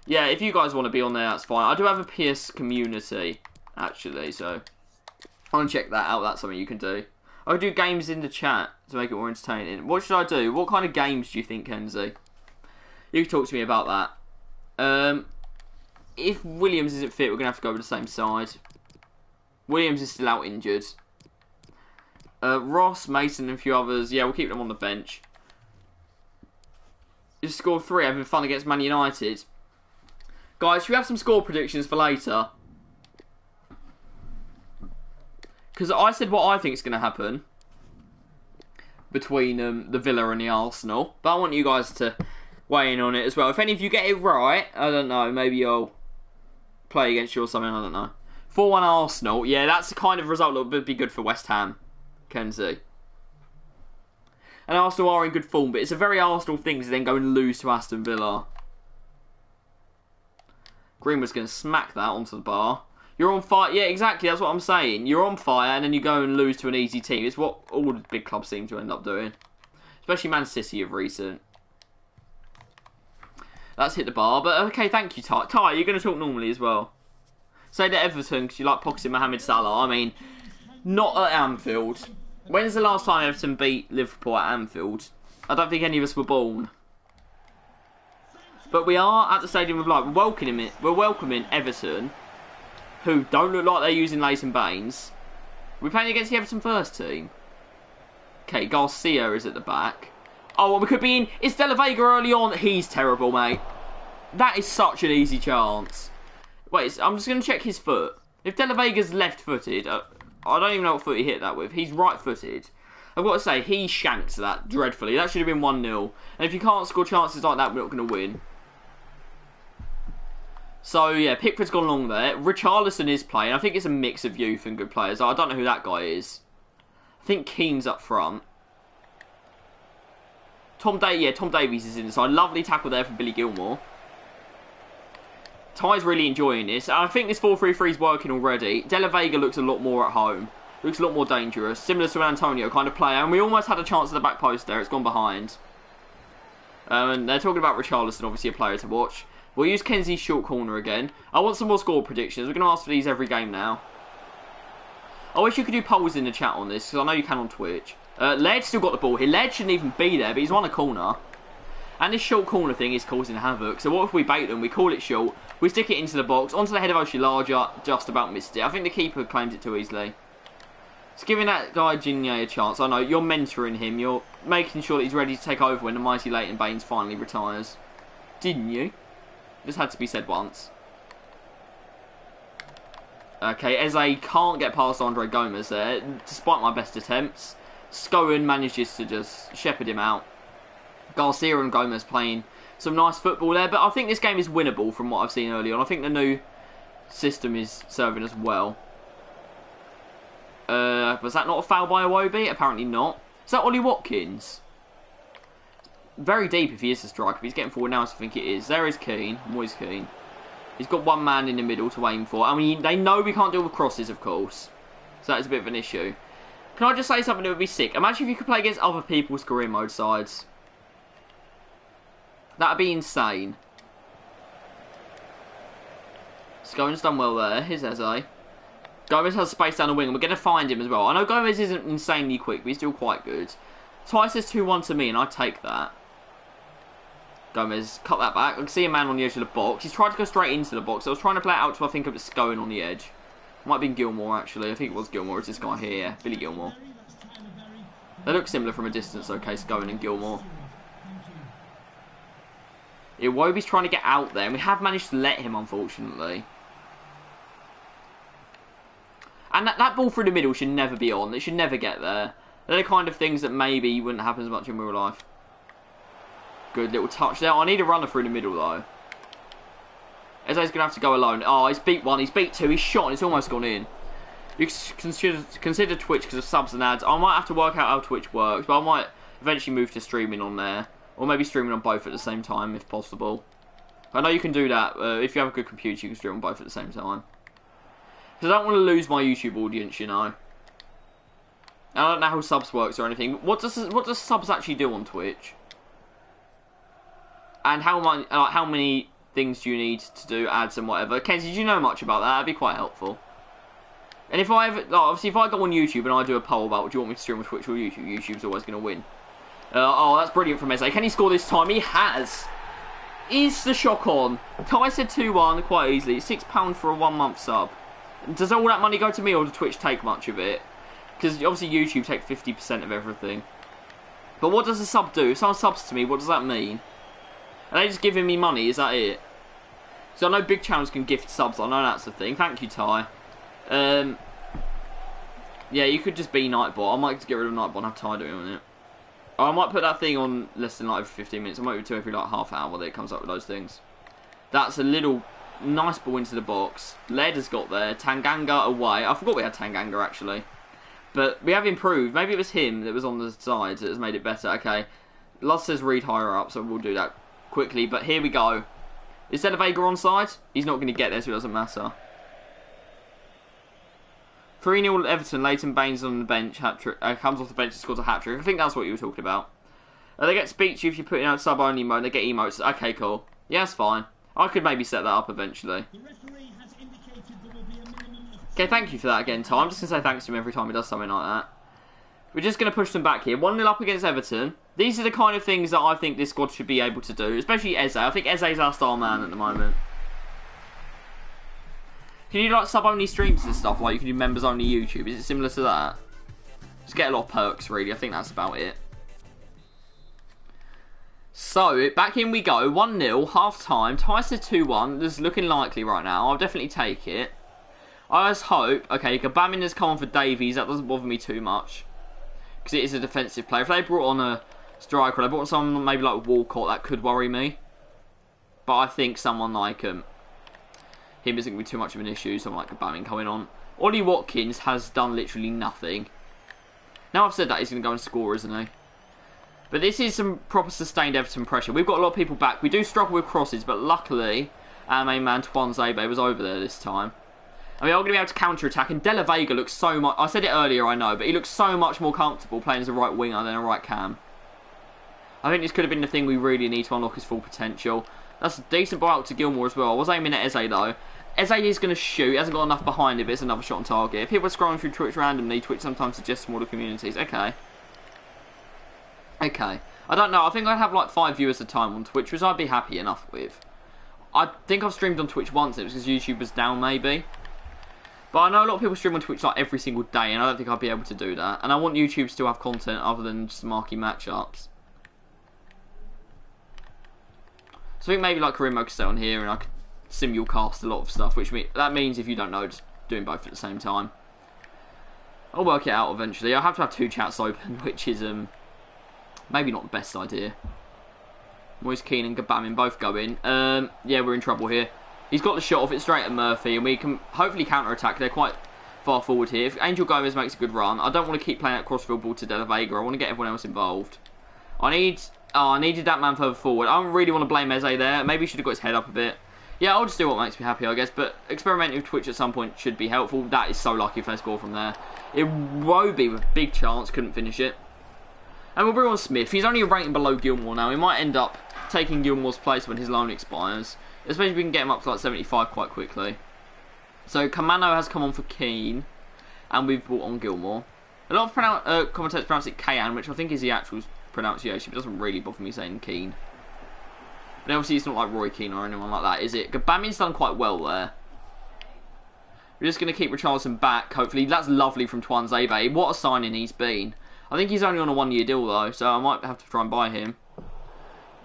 Yeah, if you guys want to be on there, that's fine. I do have a PS community, actually, so I'll check that out. That's something you can do. I can do games in the chat to make it more entertaining. What should I do? What kind of games do you think, Kenzie? You can talk to me about that. If Williams isn't fit, we're going to have to go with the same side. Williams is still out injured. Ross, Mason, and a few others. Yeah, we'll keep them on the bench. Just scored 3, having fun against Man United. Guys, should we have some score predictions for later? Because I said what I think is going to happen between the Villa and the Arsenal. But I want you guys to weigh in on it as well. If any of you get it right, I don't know, maybe I'll play against you or something, I don't know. 4-1 Arsenal. Yeah, that's the kind of result that would be good for West Ham, Kenzie. And Arsenal are in good form, but it's a very Arsenal thing to then go and lose to Aston Villa. Greenwood's going to smack that onto the bar. You're on fire. Yeah, exactly. That's what I'm saying. You're on fire and then you go and lose to an easy team. It's what all the big clubs seem to end up doing. Especially Man City of recent. That's hit the bar. But okay, thank you, Ty. Ty, you're going to talk normally as well. Say to Everton because you like boxing Mohamed Salah. I mean, not at Anfield. When's the last time Everton beat Liverpool at Anfield? I don't think any of us were born. But we are at the Stadium of Light. We're welcoming Everton, who don't look like they're using Leighton Baines. We're playing against the Everton first team. Okay, Garcia is at the back. Oh, well, we could be in... It's De La Vega early on. He's terrible, mate. That is such an easy chance. Wait, I'm just going to check his foot. If De La Vega's left-footed, I don't even know what foot he hit that with. He's right-footed. I've got to say, he shanked that dreadfully. That should have been 1-0. And if you can't score chances like that, we're not going to win. So, yeah, Pickford's gone along there. Richarlison is playing. I think it's a mix of youth and good players. I don't know who that guy is. I think Keane's up front. Tom Davies is inside. Lovely tackle there from Billy Gilmore. Ty's really enjoying this. I think this 4-3-3 is working already. De La Vega looks a lot more at home. Looks a lot more dangerous. Similar to an Antonio kind of player. And we almost had a chance at the back post there. It's gone behind. And they're talking about Richarlison, obviously a player to watch. We'll use Kenzie's short corner again. I want some more score predictions. We're going to ask for these every game now. I wish you could do polls in the chat on this, because I know you can on Twitch. Led still got the ball here. Led shouldn't even be there, but he's won a corner. And this short corner thing is causing havoc. So what if we bait them? We call it short. We stick it into the box. Onto the head of Oshilaja. Just about missed it. I think the keeper claims it too easily. It's giving that guy Jinye a chance. I know, you're mentoring him. You're making sure that he's ready to take over when the mighty Leighton Baines finally retires. Didn't you? Just had to be said once. Okay, Eze can't get past Andre Gomez there, despite my best attempts. Scowen manages to just shepherd him out. Garcia and Gomez playing some nice football there, but I think this game is winnable from what I've seen earlier on. I think the new system is serving us well. Was that not a foul by Iwobi? Apparently not. Is that Ollie Watkins? Very deep if he is a striker, but he's getting forward now, so I think it is. There is Keane, Moise Keane. He's got one man in the middle to aim for. I mean, they know we can't deal with crosses, of course. So that is a bit of an issue. Can I just say something that would be sick? Imagine if you could play against other people's career mode sides. That'd be insane. Scowen's done well there. Here's Eze. Gomez has space down the wing, and we're going to find him as well. I know Gomez isn't insanely quick, but he's still quite good. Ty says 2-1 to me, and I take that. Gomez, cut that back. I can see a man on the edge of the box. He's tried to go straight into the box. I was trying to play it out to, I think, it was Scowen on the edge. Might have been Gilmore, actually. I think it was Gilmore. It's this guy here. Yeah, Billy Gilmore. They look similar from a distance, okay, Scowen and Gilmore. Iwobi's trying to get out there, and we have managed to let him, unfortunately. And that ball through the middle should never be on. It should never get there. They're the kind of things that maybe wouldn't happen as much in real life. Good little touch there. I need a runner through the middle, though. Eze's going to have to go alone. Oh, he's beat one. He's beat two. He's shot, and it's almost gone in. You consider Twitch because of subs and ads. I might have to work out how Twitch works, but I might eventually move to streaming on there. Or maybe streaming on both at the same time, if possible. I know you can do that. If you have a good computer, you can stream on both at the same time. Because I don't want to lose my YouTube audience, you know. I don't know how subs works or anything. What does subs actually do on Twitch? And how many things do you need to do, ads and whatever? Kenzie, do you know much about that? That'd be quite helpful. And if I ever, obviously, if I go on YouTube and I do a poll about, do you want me to stream on Twitch or YouTube? YouTube's always going to win. Oh, that's brilliant from Eze. Can he score this time? He has. Is the shock on? Ty said 2-1 quite easily. It's £6 for a 1 month sub. Does all that money go to me, or does Twitch take much of it? Because obviously YouTube takes 50% of everything. But what does a sub do? If someone subs to me, what does that mean? Are they just giving me money? Is that it? So I know big channels can gift subs. I know that's the thing. Thank you, Ty. Yeah, you could just be Nightbot. I might just get rid of Nightbot and have Ty doing it. I might put that thing on less than like every 15 minutes. I might do every like half hour that it comes up with those things. That's a little nice ball into the box. Led has got there. Tanganga away. I forgot we had Tanganga actually. But we have improved. Maybe it was him that was on the sides that has made it better. Okay. Luz says read higher up, so we'll do that quickly. But here we go. Is De La Vega onside? He's not going to get there, so it doesn't matter. 3-0 Everton, Leighton Baines on the bench, hat-trick, comes off the bench and scores a hat-trick. I think that's what you were talking about. They get speech you if you put in sub-only mode, they get emotes. Okay, cool. Yeah, that's fine. I could maybe set that up eventually. Okay, thank you for that again, Tom. I'm just going to say thanks to him every time he does something like that. We're just going to push them back here. 1-0 up against Everton. These are the kind of things that I think this squad should be able to do, especially Eze. I think Eze's our star man at the moment. Can you do like sub-only streams and stuff, like you can do members-only YouTube? Is it similar to that? Just get a lot of perks, really. I think that's about it. So, back in we go. 1-0, half-time. Ty said 2-1. This is looking likely right now. I'll definitely take it. I just hope... Okay, Gabamin has come on for Davies. That doesn't bother me too much. Because it is a defensive player. If they brought on a striker, they brought on someone maybe like Walcott, that could worry me. But I think someone like... him isn't going to be too much of an issue. Someone like Gabamin coming on. Ollie Watkins has done literally nothing. Now I've said that, he's going to go and score, isn't he? But this is some proper sustained Everton pressure. We've got a lot of people back. We do struggle with crosses, but luckily our main man Twan Zebe was over there this time. And we are going to be able to counter-attack. And De La Vega looks so much... I said it earlier, I know, but he looks so much more comfortable playing as a right winger than a right cam. I think this could have been the thing we really need to unlock his full potential. That's a decent ball out to Gilmore as well. I was aiming at Eze though. Eze is going to shoot. He hasn't got enough behind it, but it's another shot on target. If people are scrolling through Twitch randomly, Twitch sometimes suggests smaller communities. Okay. Okay. I don't know. I think I'd have like 5 viewers at a time on Twitch, which I'd be happy enough with. I think I've streamed on Twitch once. It was because YouTube was down, maybe. But I know a lot of people stream on Twitch like every single day, and I don't think I'd be able to do that. And I want YouTube to still have content other than just marquee matchups. So I think maybe like Karim could stay on here, and I could simulcast a lot of stuff, which that means if you don't know, just doing both at the same time. I'll work it out eventually. I have to have 2 chats open, which is maybe not the best idea. Moise Keane and Gabamin both go in. Yeah, we're in trouble here. He's got the shot off it straight at Murphy, and we can hopefully counter-attack. They're quite far forward here. If Angel Gomez makes a good run, I don't want to keep playing that crossfield ball to De La Vega. I want to get everyone else involved. I needed that man further forward. I don't really want to blame Eze there. Maybe he should have got his head up a bit. Yeah, I'll just do what makes me happy, I guess. But experimenting with Twitch at some point should be helpful. That is so lucky if they score from there. Iwobi with a big chance, couldn't finish it. And we'll bring on Smith. He's only a rating below Gilmore now. He might end up taking Gilmore's place when his loan expires. Especially if we can get him up to like 75 quite quickly. So Kamano has come on for Keane. And we've brought on Gilmore. A lot of commentators pronounce it Kayan, which I think is the actual pronunciation. But it doesn't really bother me saying Keane. But obviously it's not like Roy Keane or anyone like that, is it? Gabamin's done quite well there. We're just going to keep Richarlison back, hopefully. That's lovely from Tuanzebe. What a signing he's been. I think he's only on a 1-year deal though, so I might have to try and buy him.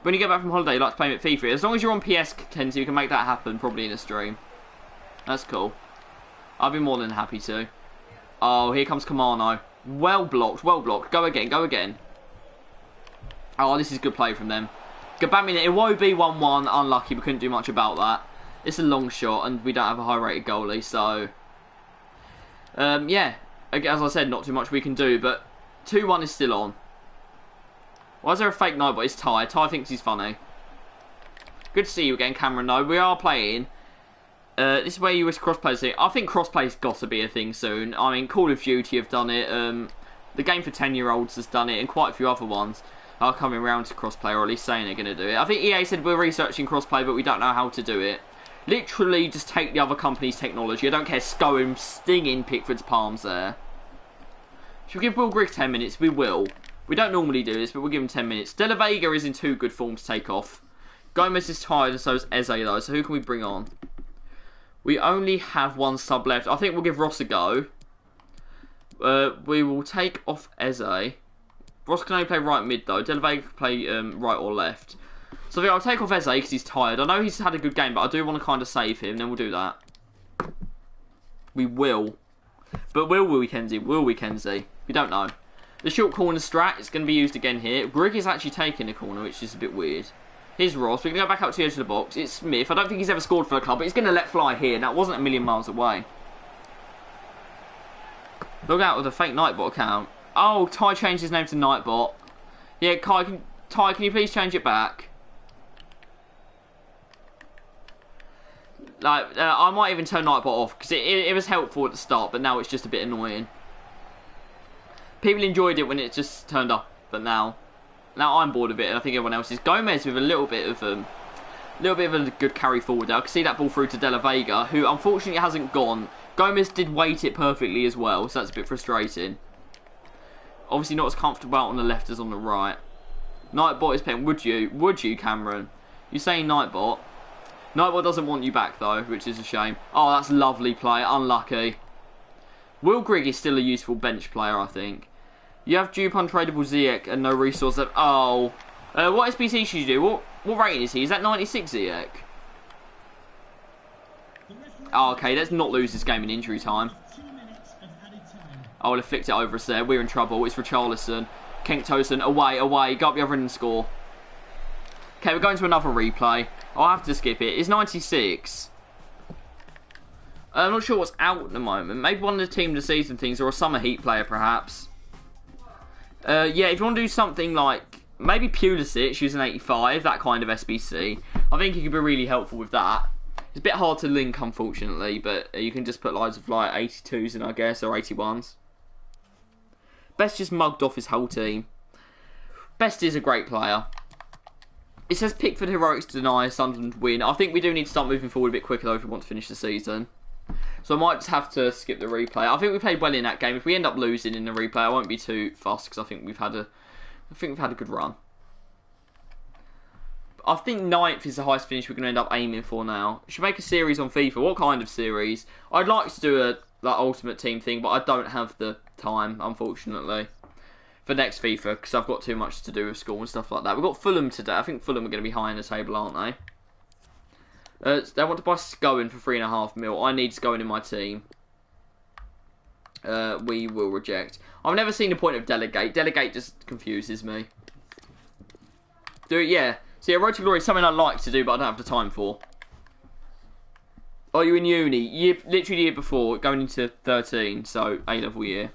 When you get back from holiday, you like to play him at FIFA. As long as you're on PS, Kenzie, you can make that happen, probably in a stream. That's cool. I'll be more than happy to. Oh, here comes Kamano. Well blocked, well blocked. Go again, go again. Oh, this is good play from them. Gabamin, it won't be 1-1. Unlucky, we couldn't do much about that. It's a long shot, and we don't have a high-rated goalie, so... yeah, as I said, not too much we can do, but 2-1 is still on. Why is there a fake no, but it's Ty. Ty thinks he's funny. Good to see you again, Cameron, though. We are playing. This is where you wish crossplay's here. I think crossplay's got to be a thing soon. I mean, Call of Duty have done it. The game for 10-year-olds has done it, and quite a few other ones are coming around to crossplay, or at least saying they're going to do it. I think EA said we're researching crossplay, but we don't know how to do it. Literally, just take the other company's technology. I don't care, Scoham stinging Pickford's palms there. Should we give Will Grigg 10 minutes? We will. We don't normally do this, but we'll give him 10 minutes. De La Vega is in too good form to take off. Gomez is tired, and so is Eze, though. So who can we bring on? We only have 1 sub left. I think we'll give Ross a go. We will take off Eze. Ross can only play right mid, though. De La Vega can play right or left. So I think I'll take off Eze because he's tired. I know he's had a good game, but I do want to kind of save him. Then we'll do that. We will. But will we, Kenzie? Will we, Kenzie? We don't know. The short corner strat is going to be used again here. Grigg is actually taking the corner, which is a bit weird. Here's Ross. We're going to go back up to the edge of the box. It's Smith. I don't think he's ever scored for the club, but he's going to let fly here. That wasn't a million miles away. Look out with a fake Nightbot account. Oh, Ty changed his name to Nightbot. Yeah, Ty, can you please change it back? Like, I might even turn Nightbot off, because it was helpful at the start, but now it's just a bit annoying. People enjoyed it when it just turned up, but now I'm bored of it, and I think everyone else is. Gomez with a little bit of a good carry forward there. I can see that ball through to De La Vega, who unfortunately hasn't gone. Gomez did weight it perfectly as well, so that's a bit frustrating. Obviously not as comfortable out on the left as on the right. Nightbot is playing. Would you, Cameron? You're saying Nightbot? Nightbot doesn't want you back though, which is a shame. Oh, that's lovely play. Unlucky. Will Grigg is still a useful bench player, I think. You have dupe untradeable Ziyech and no resource left. Oh. What SBC should you do? What rating is he? Is that 96 Ziyech? Oh, okay, let's not lose this game in injury time. Oh, we'll have flicked it over us there. We're in trouble. It's Richarlison. Kenk Tosin. Away. Go up the other end and score. Okay, we're going to another replay. I'll have to skip it. It's 96. I'm not sure what's out at the moment. Maybe one of the team of the season things, or a summer heat player, perhaps. Yeah, if you want to do something like maybe Pulisic using 85, that kind of SBC, I think it could be really helpful with that. It's a bit hard to link, unfortunately, but you can just put loads of like 82s in, I guess, or 81s. Best just mugged off his whole team. Best is a great player. It says Pickford heroics deny Sunderland win. I think we do need to start moving forward a bit quicker though if we want to finish the season. So I might just have to skip the replay. I think we played well in that game. If we end up losing in the replay, I won't be too fussed because I think we've had a good run. I think 9th is the highest finish we're going to end up aiming for now. We should make a series on FIFA. What kind of series? I'd like to do a Ultimate Team thing, but I don't have the time, unfortunately, for next FIFA because I've got too much to do with school and stuff like that. We've got Fulham today. I think Fulham are going to be high in the table, aren't they? They want to buy Scowen for 3.5 mil. I need Scowen in my team. We will reject. I've never seen the point of delegate. Delegate just confuses me. Do it, yeah. See, a Road to Glory is something I like to do, but I don't have the time for. Are you in uni? Literally the year before, going into 13, so A-level year.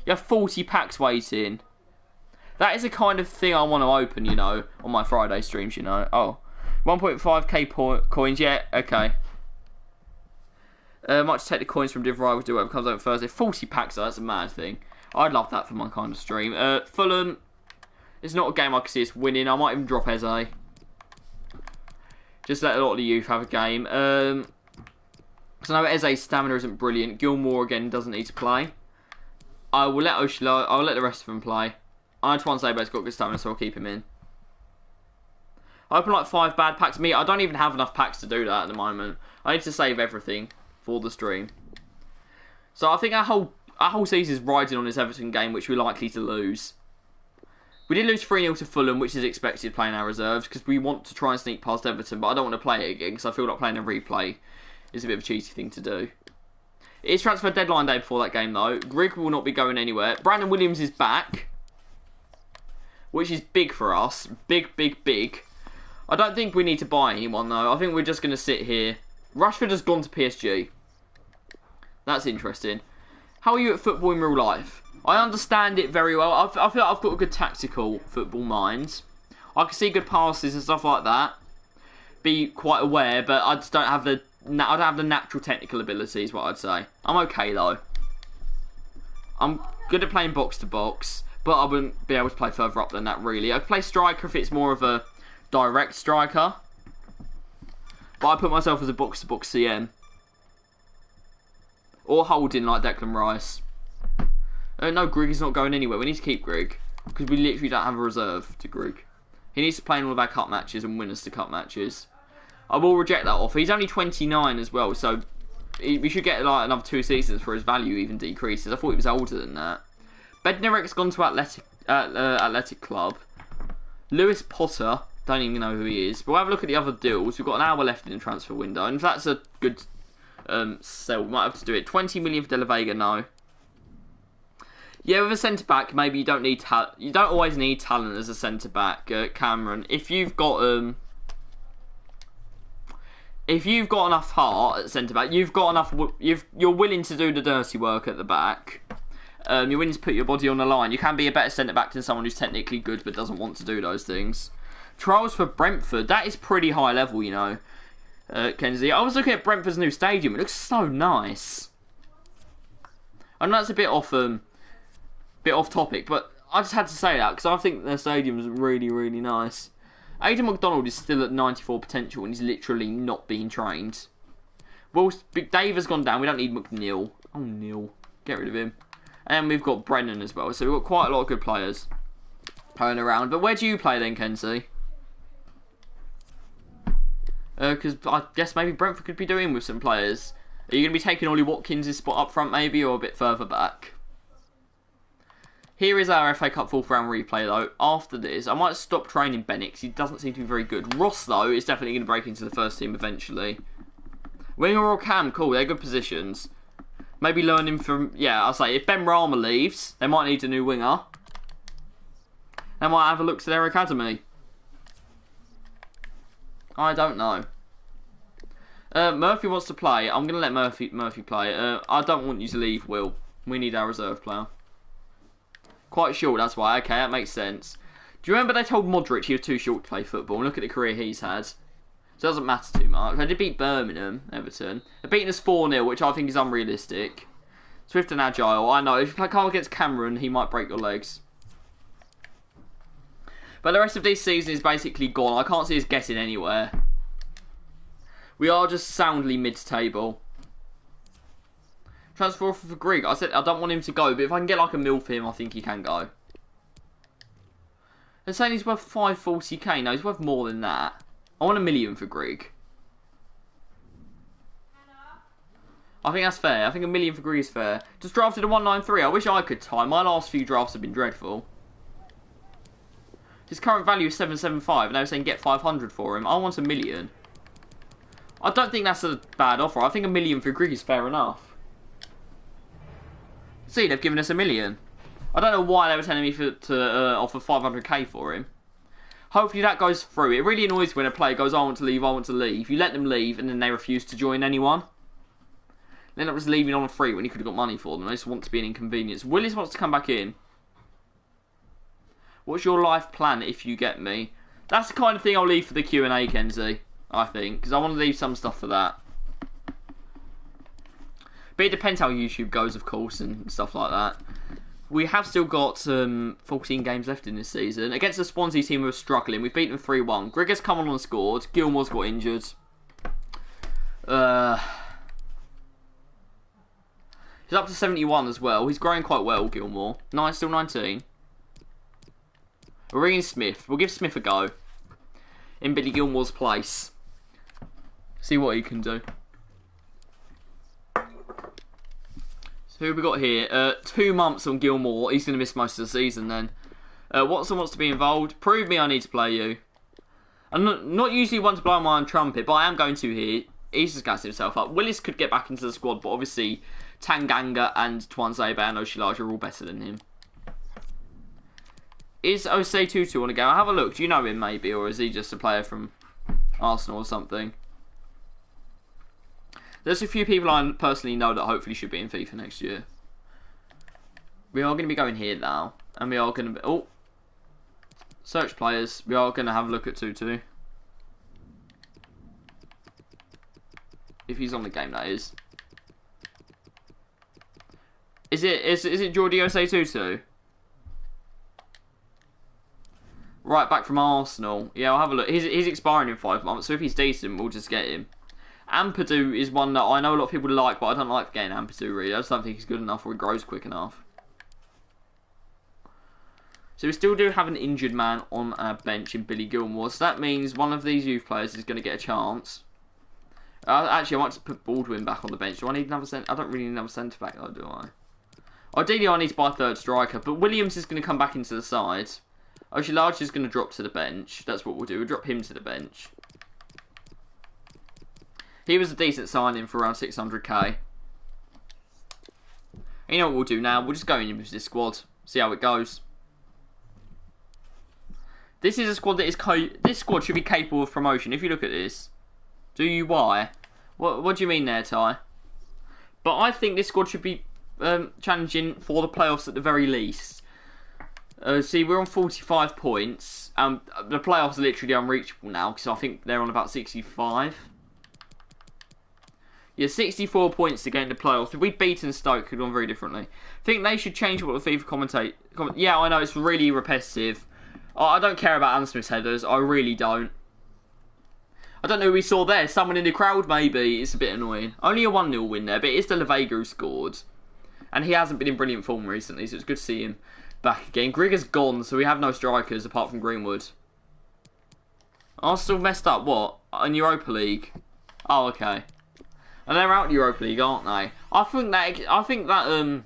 You have 40 packs waiting. That is the kind of thing I want to open, you know, on my Friday streams, you know. Oh, 1.5k coins, yeah, okay. Might just take the coins from Div Rivals, do whatever comes out Thursday. 40 packs, though, that's a mad thing. I'd love that for my kind of stream. Fulham, it's not a game I can see us winning. I might even drop Eze. Just let a lot of the youth have a game. So now Eze's stamina isn't brilliant. Gilmore again doesn't need to play. I will let Oshla. I'll let the rest of them play. Antoine Saber's got good stamina, so I'll keep him in. I open like 5 bad packs. I don't even have enough packs to do that at the moment. I need to save everything for the stream. So I think our whole season is riding on this Everton game, which we're likely to lose. We did lose 3-0 to Fulham, which is expected playing our reserves, because we want to try and sneak past Everton, but I don't want to play it again, because I feel like playing a replay is a bit of a cheesy thing to do. It is transfer deadline day before that game, though. Grigg will not be going anywhere. Brandon Williams is back, which is big for us. Big, big, big. I don't think we need to buy anyone, though. I think we're just going to sit here. Rashford has gone to PSG. That's interesting. How are you at football in real life? I understand it very well. I feel like I've got a good tactical football mind. I can see good passes and stuff like that. Be quite aware, but I just don't have the natural technical ability, is what I'd say. I'm okay, though. I'm good at playing box to box, but I wouldn't be able to play further up than that, really. I could play striker if it's more of a direct striker. But I put myself as a box to box CM. Or holding like Declan Rice. No, Grigg is not going anywhere. We need to keep Grigg. Because we literally don't have a reserve to Grigg. He needs to play in all of our cup matches and win us the cup matches. I will reject that offer. He's only 29 as well, so we should get like another 2 seasons for his value even decreases. I thought he was older than that. Bednarek's gone to Athletic Club. Lewis Potter, don't even know who he is. But we'll have a look at the other deals. We've got an hour left in the transfer window. And if that's a good sell, we might have to do it. 20 million for De La Vega, no. Yeah, with a centre back, maybe you don't need you don't always need talent as a centre back, Cameron. If you've got enough heart at centre back, you've got enough. You're willing to do the dirty work at the back. You're willing to put your body on the line. You can be a better centre back than someone who's technically good but doesn't want to do those things. Trials for Brentford, that is pretty high level, you know, Kenzie. I was looking at Brentford's new stadium. It looks so nice. I know that's a bit off topic, but I just had to say that because I think their stadium is really, really nice. Aidan McDonald is still at 94 potential and he's literally not being trained. Well, Dave has gone down. We don't need McNeil. Oh, Neil. Get rid of him. And we've got Brennan as well. So we've got quite a lot of good players playing around. But where do you play then, Kenzie? Because I guess maybe Brentford could be doing with some players. Are you going to be taking Ollie Watkins' spot up front maybe or a bit further back? Here is our FA Cup 4th round replay though. After this, I might stop training Bennett because he doesn't seem to be very good. Ross though is definitely going to break into the first team eventually. Winger or Cam, cool, they're good positions. Maybe learning from, yeah, I'll say if Ben Rama leaves, they might need a new winger. They might have a look to their academy. I don't know. Murphy wants to play. I'm going to let Murphy play. I don't want you to leave, Will. We need our reserve player. Quite short, that's why. Okay, that makes sense. Do you remember they told Modric he was too short to play football? And look at the career he's had. So it doesn't matter too much. They did beat Birmingham, Everton. They're beating us 4-0, which I think is unrealistic. Swift and agile. I know. If you play Carl against Cameron, he might break your legs. But the rest of this season is basically gone. I can't see us getting anywhere. We are just soundly mid-table. Transfer offer for Grigg. I said I don't want him to go, but if I can get like a mil for him, I think he can go. They're saying he's worth 540k. No, he's worth more than that. I want $1 million for Grigg. I think that's fair. I think $1 million for Grigg is fair. Just drafted a 193. I wish I could tie. My last few drafts have been dreadful. His current value is 775, and they were saying get 500 for him. I want $1 million. I don't think that's a bad offer. I think $1 million for Grigg is fair enough. See, they've given us $1 million. I don't know why they were telling me to offer 500k for him. Hopefully that goes through. It really annoys me when a player goes, I want to leave, I want to leave. You let them leave, and then they refuse to join anyone. They end up just leaving on a free when you could have got money for them. They just want to be an inconvenience. Willis wants to come back in. What's your life plan if you get me? That's the kind of thing I'll leave for the Q&A, Kenzie. I think. Because I want to leave some stuff for that. But it depends how YouTube goes, of course, and stuff like that. We have still got 14 games left in this season. Against the Swansea team who are struggling. We've beaten them 3-1. Grigg has come on and scored. Gilmore's got injured. He's up to 71 as well. He's growing quite well, Gilmore. Still 19. We're ringing Smith. We'll give Smith a go. In Billy Gilmore's place. See what he can do. So who have we got here? 2 months on Gilmore. He's going to miss most of the season then. Watson wants to be involved. Prove me I need to play you. I'm not usually one to blow my own trumpet, but I am going to here. He's just gassing himself up. Willis could get back into the squad, but obviously Tanganga and Twanzebe and Oshilaja are all better than him. Is Osei-Tutu on a go? I'll have a look. Do you know him maybe, or is he just a player from Arsenal or something? There's a few people I personally know that hopefully should be in FIFA next year. We are going to be going here now, and we are going to be... Oh! Search players. We are going to have a look at Tutu. If he's on the game, that is. Is it Jordi Osei-Tutu? Right, back from Arsenal. Yeah, I'll have a look. He's expiring in 5 months, so if he's decent, we'll just get him. Ampadu is one that I know a lot of people like, but I don't like getting Ampadu, really. I just don't think he's good enough or he grows quick enough. So we still do have an injured man on our bench in Billy Gilmore, so that means one of these youth players is going to get a chance. Actually, I want to put Baldwin back on the bench. Do I need another centre? I don't really need another centre-back, though, do I? Ideally, I need to buy a third striker, but Williams is going to come back into the side. Oshilaja is going to drop to the bench. That's what we'll do. We'll drop him to the bench. He was a decent signing for around 600k. You know what we'll do now? We'll just go in with this squad. See how it goes. This is a squad that is... This squad should be capable of promotion. If you look at this. Do you why? What do you mean there, Ty? But I think this squad should be challenging for the playoffs at the very least. See, we're on 45 points. The playoffs are literally unreachable now because I think they're on about 65. Yeah, 64 points to get in the playoffs. If we'd beaten Stoke, it could have gone very differently. I think they should change what the FIFA commentate. Yeah, I know, it's really repetitive. I don't care about Alan Smith's headers. I really don't. I don't know who we saw there. Someone in the crowd, maybe. It's a bit annoying. Only a 1-0 win there, but it's De La Vega who scored. And he hasn't been in brilliant form recently, so it's good to see him back again. Grigg has gone, so we have no strikers apart from Greenwood. Arsenal messed up, what? In Europa League? Oh, okay. And they're out in Europa League, aren't they? I think that,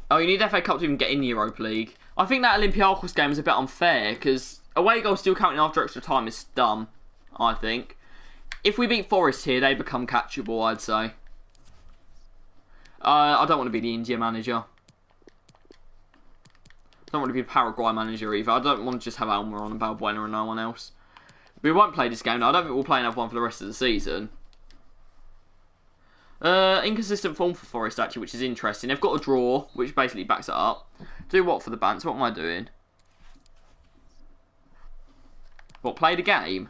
Oh, you need FA Cup to even get in the Europa League. I think that Olympiacos game is a bit unfair, because away goals still counting after extra time is dumb, I think. If we beat Forest here, they become catchable, I'd say. I don't want to be the India manager. I don't want to be the Paraguay manager either. I don't want to just have Alma on and Balbuena and no one else. We won't play this game now. I don't think we'll play another one for the rest of the season. Inconsistent form for Forest, actually, which is interesting. They've got a draw, which basically backs it up. Do what for the Bants? What am I doing? What, play the game?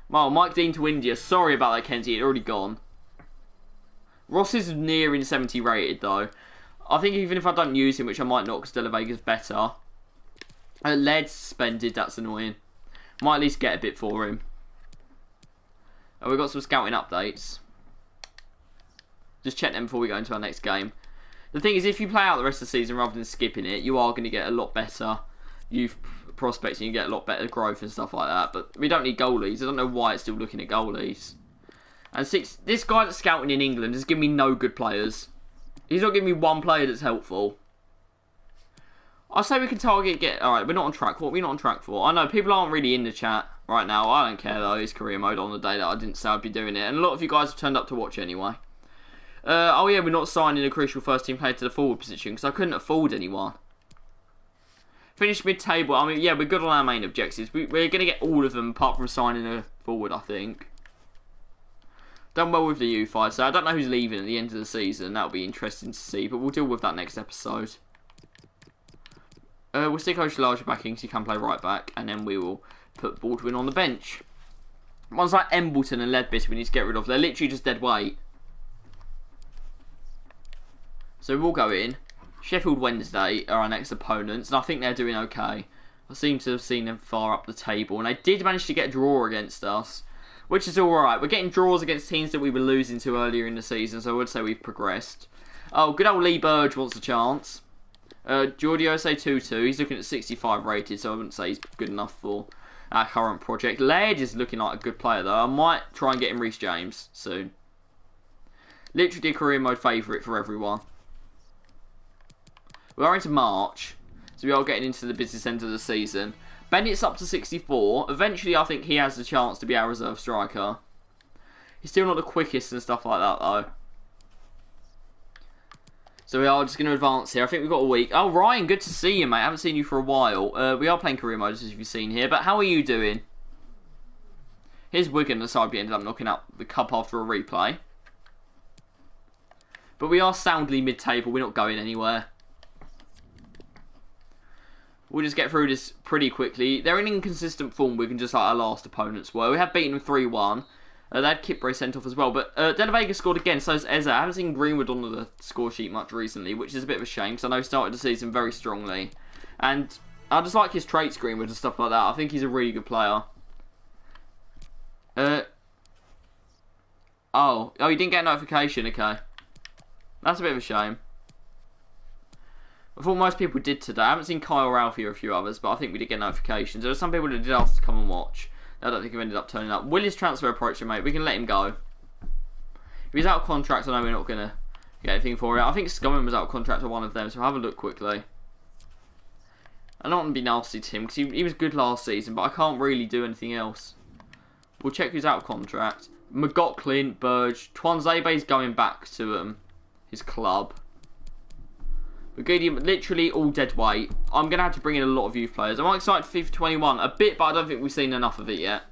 Well, Mike Dean to India. Sorry about that, Kenzie. It's already gone. Ross is nearing 70 rated, though. I think even if I don't use him, which I might not because De La Vega's better. Led's suspended, that's annoying. Might at least get a bit for him. We've got some scouting updates. Just check them before we go into our next game. The thing is, if you play out the rest of the season rather than skipping it, you are going to get a lot better youth prospects and you get a lot better growth and stuff like that. But we don't need goalies. I don't know why it's still looking at goalies. And this guy that's scouting in England has given me no good players. He's not giving me one player that's helpful. I say we can target Alright, we're not on track. What are we not on track for? I know people aren't really in the chat right now. I don't care though. It's career mode on the day that I didn't say I'd be doing it. And a lot of you guys have turned up to watch anyway. Oh yeah, we're not signing a crucial first team player to the forward position because I couldn't afford anyone. Finished mid-table. I mean, yeah, we're good on our main objectives. We're going to get all of them apart from signing a forward, I think. Done well with the U5, so I don't know who's leaving at the end of the season. That'll be interesting to see, but we'll deal with that next episode. We'll stick O'Shalaja back in because he can play right back, and then we will put Baldwin on the bench. Ones like Embleton and Leadbitter we need to get rid of. They're literally just dead weight. So we'll go in. Sheffield Wednesday are our next opponents, and I think they're doing okay. I seem to have seen them far up the table, and they did manage to get a draw against us, which is alright. We're getting draws against teams that we were losing to earlier in the season, so I would say we've progressed. Oh, good old Lee Burge wants a chance. Geordie say 2-2. He's looking at 65 rated, so I wouldn't say he's good enough for our current project. Laird is looking like a good player, though. I might try and get him Rhys James soon. Literally a career mode favourite for everyone. We are into March, so we are getting into the business end of the season. Bennett's up to 64. Eventually, I think he has the chance to be our reserve striker. He's still not the quickest and stuff like that, though. So we are just going to advance here. I think we've got a week. Oh, Ryan, good to see you, mate. I haven't seen you for a while. We are playing career mode, as you've seen here. But how are you doing? Here's Wigan, the side we ended up knocking out the cup after a replay. But we are soundly mid-table. We're not going anywhere. We'll just get through this pretty quickly. They're in inconsistent form, Wigan, just like our last opponents were. We have beaten them 3-1. They had Kipre sent off as well. But De La Vega scored again, so has Eze. I haven't seen Greenwood on the score sheet much recently, which is a bit of a shame, because I know he started the season very strongly. And I just like his traits, Greenwood, and stuff like that. I think he's a really good player. Oh, you didn't get a notification, okay. That's a bit of a shame. I thought most people did today. I haven't seen Kyle, Ralphie or a few others, but I think we did get notifications. There were some people that did ask to come and watch. I don't think have ended up turning up. Willie's transfer approaching, mate. We can let him go. If he's out of contract, I know we're not going to get anything for it. I think Scumman was out of contract to one of them, so have a look quickly. I don't want to be nasty to him, because he was good last season, but I can't really do anything else. We'll check who's out of contract. McLaughlin, Burge. Twanzebe's going back to his club. We're literally all dead weight. I'm going to have to bring in a lot of youth players. I'm excited for FIFA 21 a bit, but I don't think we've seen enough of it yet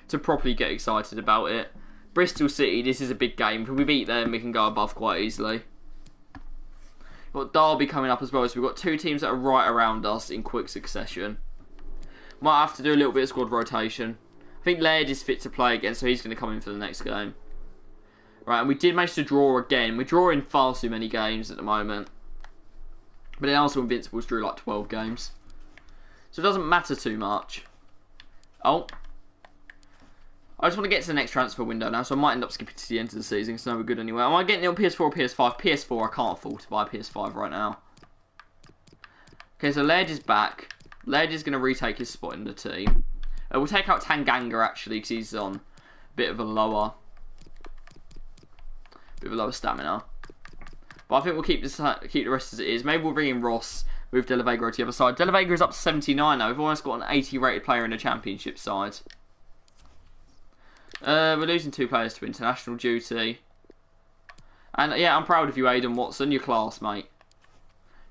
to properly get excited about it. Bristol City, this is a big game. If we beat them, we can go above quite easily. We've got Derby coming up as well, so we've got two teams that are right around us in quick succession. Might have to do a little bit of squad rotation. I think Laird is fit to play again, so he's going to come in for the next game. Right, and we did manage to draw again. We're drawing far too many games at the moment. But then also Invincibles drew like 12 games. So it doesn't matter too much. Oh. I just want to get to the next transfer window now, so I might end up skipping to the end of the season, because no, we're good anyway. Am I getting it on PS4 or PS5? PS4, I can't afford to buy a PS5 right now. Okay, so Laird is back. Laird is going to retake his spot in the team. We'll take out Tanganga, actually, because he's on a bit of a lower stamina. But I think we'll keep the rest as it is. Maybe we'll bring in Ross, move De La Vega to the other side. De La Vega is up to 79 now. We've almost got an 80 rated player in the championship side. We're losing 2 players to international duty. And yeah, I'm proud of you, Aidan Watson. You're class, mate.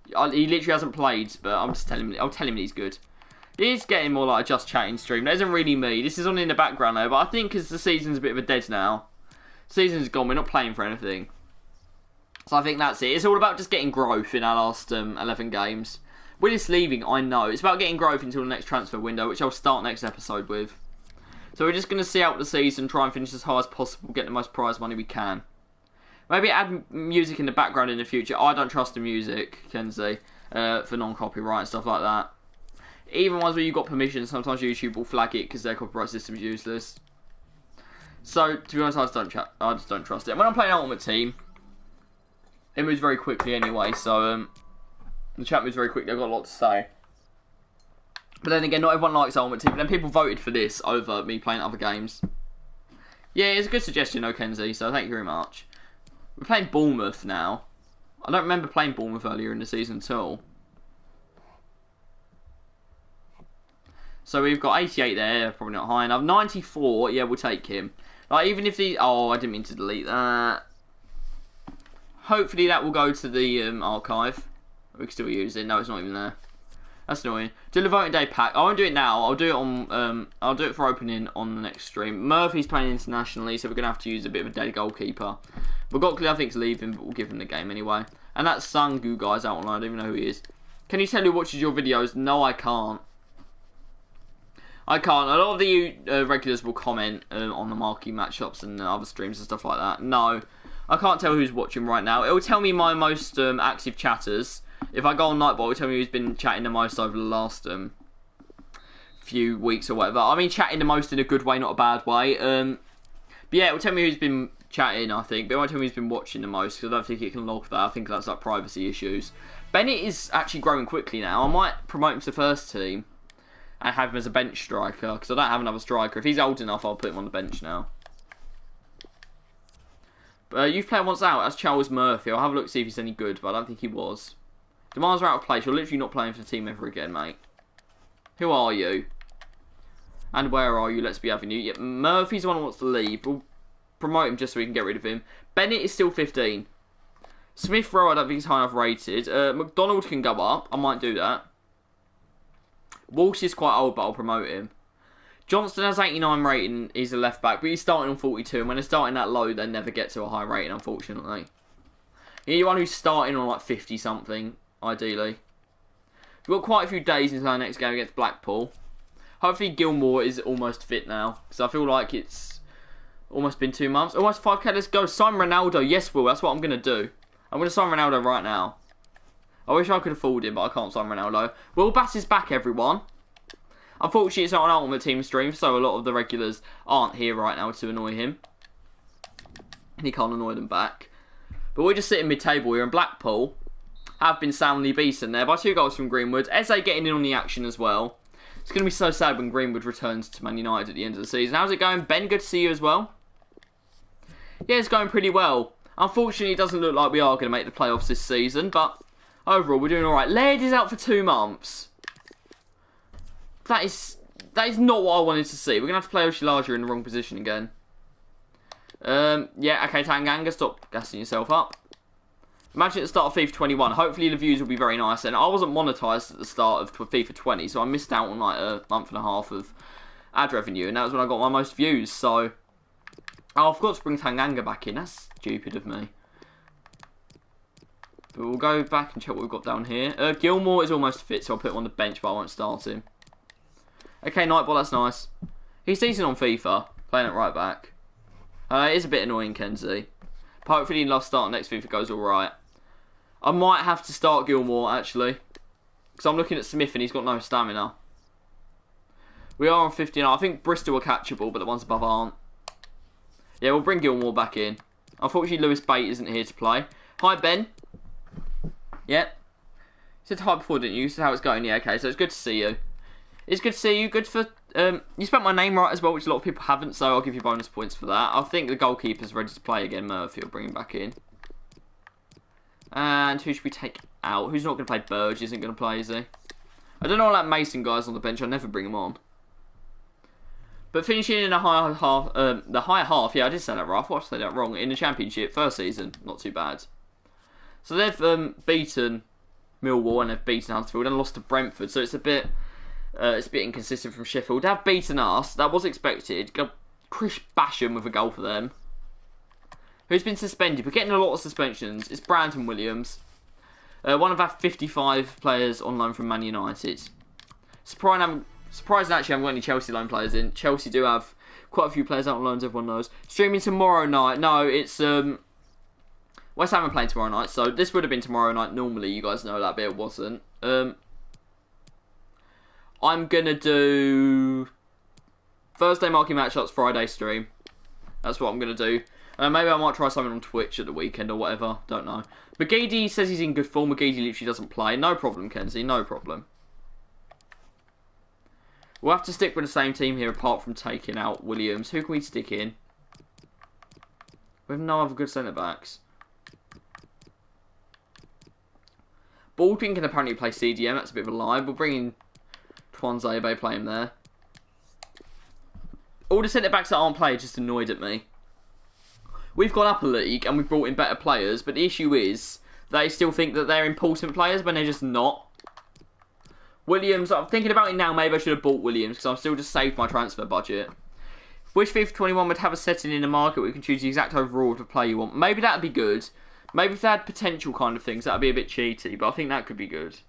He literally hasn't played, but I'm just telling him. I'll tell him he's good. He's getting more like a just chatting stream. That isn't really me. This is on in the background though. But I think as the season's a bit of a dead now. Season's gone. We're not playing for anything. So I think that's it. It's all about just getting growth in our last 11 games. Willis leaving, I know. It's about getting growth until the next transfer window, which I'll start next episode with. So we're just going to see out the season, try and finish as high as possible, get the most prize money we can. Maybe add music in the background in the future. I don't trust the music, Kenzie, for non-copyright and stuff like that. Even ones where you've got permission, sometimes YouTube will flag it because their copyright system is useless. So, to be honest, I just don't trust it. And when I'm playing Ultimate Team, it moves very quickly anyway, so the chat moves very quickly. I've got a lot to say. But then again, not everyone likes Ultimate Team. But then people voted for this over me playing other games. Yeah, it's a good suggestion, though, Kenzie, so thank you very much. We're playing Bournemouth now. I don't remember playing Bournemouth earlier in the season at all. So we've got 88 there, probably not high enough. 94, yeah, we'll take him. Like, even if the... Oh, I didn't mean to delete that. Hopefully that will go to the archive. We can still use it. No, it's not even there. That's annoying. Do the voting day pack. I won't do it now. I'll do it on. I'll do it for opening on the next stream. Murphy's playing internationally, so we're gonna have to use a bit of a dead goalkeeper. But Gockley, I think, is leaving, but we'll give him the game anyway. And that Sangu guy's out online. I don't even know who he is. Can you tell who watches your videos? No, I can't. I can't. A lot of the regulars will comment on the marquee matchups and other streams and stuff like that. No, I can't tell who's watching right now. It will tell me my most active chatters. If I go on Nightbot, it will tell me who's been chatting the most over the last few weeks or whatever. I mean, chatting the most in a good way, not a bad way. But yeah, it will tell me who's been chatting, I think. But it won't tell me who's been watching the most, because I don't think it can log that. I think that's like privacy issues. Bennett is actually growing quickly now. I might promote him to the first team and have him as a bench striker, because I don't have another striker. If he's old enough, I'll put him on the bench now. But youth player wants out. That's Charles Murphy. I'll have a look to see if he's any good, but I don't think he was. Demands are out of place. You're literally not playing for the team ever again, mate. Who are you? And where are you? Let's be having you. Yeah, Murphy's the one who wants to leave. We'll promote him just so we can get rid of him. Bennett is still 15. Smith Rowe, I don't think he's high enough rated. McDonald can go up. I might do that. Walsh is quite old, but I'll promote him. Johnston has 89 rating. He's a left back, but he's starting on 42. And when they're starting that low, they never get to a high rating, unfortunately. You need one who's starting on like 50 something, ideally. We've got quite a few days until our next game against Blackpool. Hopefully Gilmore is almost fit now, because I feel like it's almost been 2 months. Almost 5k, let's go. Sign Ronaldo. Yes, Will, that's what I'm going to do. I'm going to sign Ronaldo right now. I wish I could afford him, but I can't sign Ronaldo. Will Bass is back, everyone. Unfortunately, it's not an Ultimate Team stream, so a lot of the regulars aren't here right now to annoy him. And he can't annoy them back. But we're just sitting mid-table here, and Blackpool have been soundly beaten there by 2 goals from Greenwood. Eze getting in on the action as well. It's going to be so sad when Greenwood returns to Man United at the end of the season. How's it going? Ben, good to see you as well. Yeah, it's going pretty well. Unfortunately, it doesn't look like we are going to make the playoffs this season, but overall, we're doing alright. Laird is out for 2 months. That is not what I wanted to see. We're going to have to play Oshilaja in the wrong position again. Yeah, okay, Tanganga, stop gassing yourself up. Imagine at the start of FIFA 21. Hopefully the views will be very nice. And I wasn't monetized at the start of FIFA 20, so I missed out on like a month and a half of ad revenue, and that was when I got my most views. So, oh, I forgot to bring Tanganga back in. That's stupid of me. But we'll go back and check what we've got down here. Gilmore is almost fit, so I'll put him on the bench, but I won't start him. Okay, Nightball, that's nice. He's decent on FIFA, playing it right back. It is a bit annoying, Kenzie. But hopefully last start next FIFA goes alright. I might have to start Gilmore, actually. Because I'm looking at Smith and he's got no stamina. We are on 59. I think Bristol are catchable, but the ones above aren't. Yeah, we'll bring Gilmore back in. Unfortunately, Lewis Bate isn't here to play. Hi, Ben. Yeah. You said hi before, didn't you? You said how it's going. Yeah, okay, so it's good to see you. It's good to see you. Good for... you spelled my name right as well, which a lot of people haven't, so I'll give you bonus points for that. I think the goalkeeper's ready to play again, Murphy. I'll bring him back in. And who should we take out? Who's not going to play? Burge isn't going to play, is he? I don't know all that Mason guy's on the bench. I'll never bring him on. But finishing in the higher half, yeah, I did say that right. I thought I said that wrong. In the Championship, first season, not too bad. So they've beaten Millwall and they've beaten Huddersfield and lost to Brentford. So it's a bit inconsistent from Sheffield. They've beaten us. That was expected. Chris Basham with a goal for them. Who's been suspended? We're getting a lot of suspensions. It's Brandon Williams. One of our 55 players on loan from Man United. Surprising actually I haven't got any Chelsea loan players in. Chelsea do have quite a few players out on loans, everyone knows. Streaming tomorrow night. No, it's West Ham are playing tomorrow night, so this would have been tomorrow night normally. You guys know that, but it wasn't. I'm going to do Thursday marking matchups, Friday stream. That's what I'm going to do. Maybe I might try something on Twitch at the weekend or whatever. Don't know. McGeady says he's in good form. McGeady literally doesn't play. No problem, Kenzie. No problem. We'll have to stick with the same team here apart from taking out Williams. Who can we stick in? We have no other good centre-backs. Baldwin can apparently play CDM. That's a bit of a lie. We'll bring in Tuanzebe, play him there. All the centre-backs that aren't playing are just annoyed at me. We've gone up a league and we've brought in better players, but the issue is they still think that they're important players when they're just not. Williams, I'm thinking about it now, maybe I should have bought Williams because I've still just saved my transfer budget. Wish FIFA 21 would have a setting in the market where you can choose the exact overall of the player you want. Maybe that would be good. Maybe if they had potential kind of things, that would be a bit cheaty, but I think that could be good.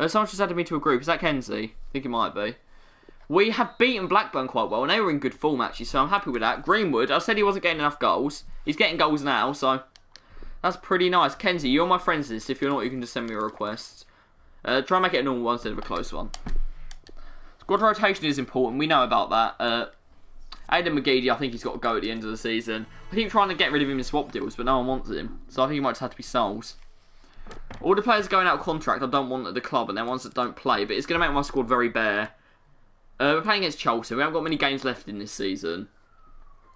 Someone just added me to a group. Is that Kenzie? I think it might be. We have beaten Blackburn quite well, and they were in good form, actually, so I'm happy with that. Greenwood, I said he wasn't getting enough goals. He's getting goals now, so that's pretty nice. Kenzie, you're on my friends list. If you're not, you can just send me a request. Try and make it a normal one instead of a close one. Squad rotation is important. We know about that. Aidan McGeady, I think he's got to go at the end of the season. I keep trying to get rid of him in swap deals, but no one wants him. So I think he might just have to be sold. All the players going out of contract I don't want at the club, and they're ones that don't play, but it's going to make my squad very bare. We're playing against Chelsea. We haven't got many games left in this season.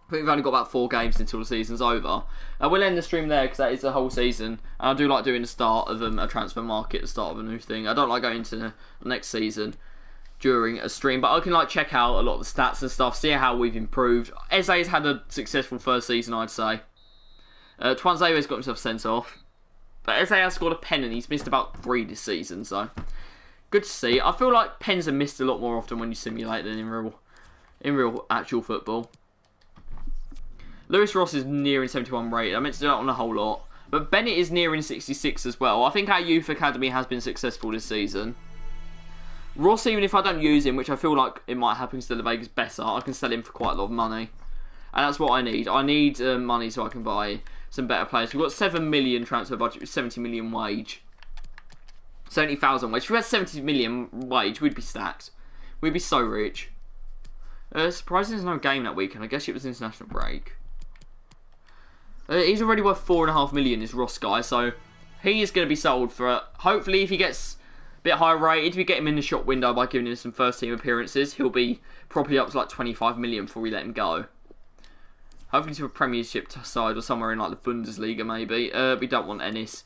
I think we've only got about 4 games until the season's over. We'll end the stream there because that is the whole season. And I do like doing the start of a transfer market, the start of a new thing. I don't like going into the next season during a stream, but I can check out a lot of the stats and stuff, see how we've improved. Eze's had a successful first season, I'd say. Tuanzebe's got himself sent off. But Eze has scored a pen and he's missed about 3 this season, so good to see. I feel like pens are missed a lot more often when you simulate than in real actual football. Lewis Ross is nearing 71 rated. I meant to do that on a whole lot. But Bennett is nearing 66 as well. I think our youth academy has been successful this season. Ross, even if I don't use him, which I feel like it might happen because the Vegas better, I can sell him for quite a lot of money. And that's what I need. I need money so I can buy some better players. We've got 7 million transfer budget with 70 million wage. 70,000 wage. If we had 70 million wage, we'd be stacked. We'd be so rich. Surprising there's no game that weekend. I guess it was international break. He's already worth 4.5 million, is Ross guy, so he is going to be sold for, hopefully if he gets a bit higher rated, if we get him in the shop window by giving him some first team appearances, he'll be probably up to 25 million before we let him go. Hopefully to a Premiership side or somewhere in the Bundesliga maybe. We don't want Ennis.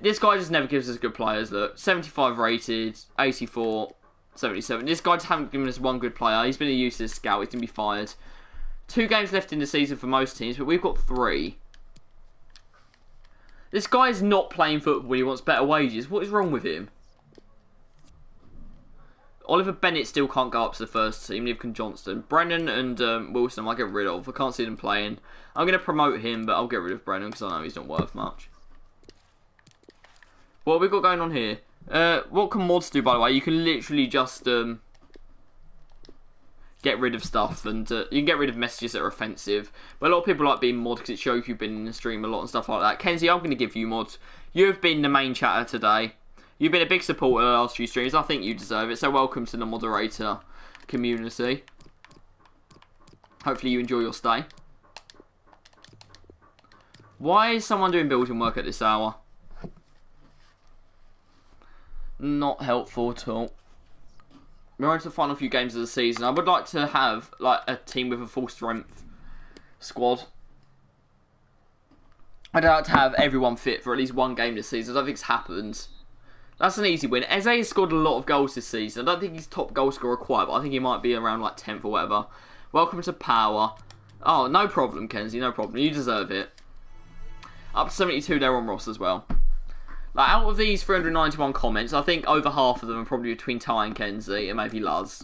This guy just never gives us good players, look. 75 rated, 84, 77. This guy just hasn't given us one good player. He's been a useless scout, he's going to be fired. 2 games left in the season for most teams, but we've got 3. This guy is not playing football when he wants better wages. What is wrong with him? Oliver Bennett still can't go up to the first team, neither can Johnston. Brennan and Wilson I get rid of. I can't see them playing. I'm going to promote him, but I'll get rid of Brennan because I know he's not worth much. What have we got going on here? What can mods do, by the way? You can literally just get rid of stuff, and you can get rid of messages that are offensive. But a lot of people like being mod because it shows you've been in the stream a lot and stuff like that. Kenzie, I'm going to give you mods. You've been the main chatter today. You've been a big supporter of the last few streams. I think you deserve it. So welcome to the moderator community. Hopefully you enjoy your stay. Why is someone doing building work at this hour? Not helpful at all. We're on to the final few games of the season. I would like to have a team with a full strength squad. I'd like to have everyone fit for at least one game this season. I don't think it's happened. That's an easy win. Eze has scored a lot of goals this season. I don't think he's top goal scorer quite, but I think he might be around 10th or whatever. Welcome to Power. Oh, no problem, Kenzie. No problem. You deserve it. Up to 72 there on Ross as well. Out of these 391 comments, I think over half of them are probably between Ty and Kenzie, and maybe Luz.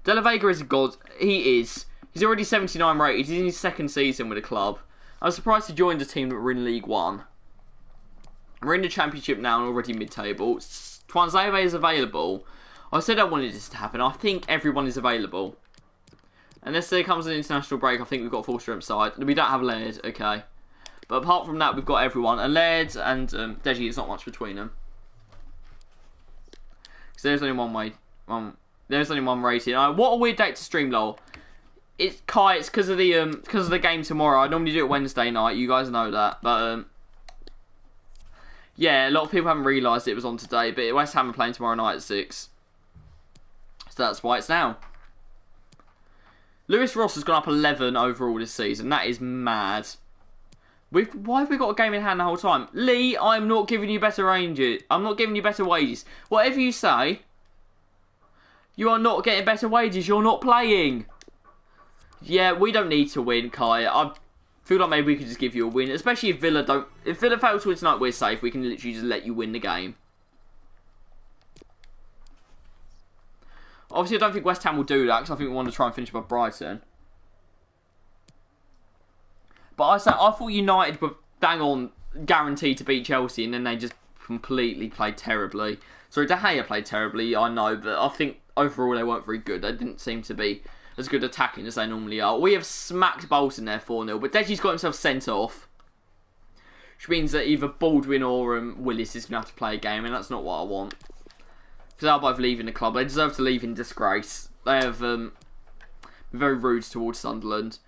De La Vega is a god. He is. He's already 79 rated. He's in his 2nd season with the club. I was surprised he joined a team that were in League 1. We're in the Championship now and already mid-table. Tuanzebe is available. I said I wanted this to happen. I think everyone is available. Unless there comes an international break, I think we've got a full strength side. We don't have Laird, okay. But apart from that, we've got everyone. And Laird and Deji, it's not much between them. Because there's only one way. There's only one rating. What a weird date to stream, lol. It's Kai. It's because of the game tomorrow. I normally do it Wednesday night. You guys know that, but yeah, a lot of people haven't realised it was on today. But West Ham are playing tomorrow night at 6, so that's why it's now. Lewis Ross has gone up 11 overall this season. That is mad. Why have we got a game in hand the whole time? Lee, I'm not giving you better ranges. I'm not giving you better wages. Whatever you say, you are not getting better wages. You're not playing. Yeah, we don't need to win, Kai. I feel like maybe we could just give you a win, especially if Villa don't. If Villa fail to win tonight, we're safe. We can literally just let you win the game. Obviously, I don't think West Ham will do that because I think we want to try and finish above Brighton. But I thought United were bang on guaranteed to beat Chelsea, and then they just completely played terribly. Sorry, De Gea played terribly, I know, but I think overall they weren't very good. They didn't seem to be as good attacking as they normally are. We have smacked Bolton there 4-0, but Deji's got himself sent off. Which means that either Baldwin or Willis is going to have to play a game, and that's not what I want. Because they're both leaving the club. They deserve to leave in disgrace. They have been very rude towards Sunderland.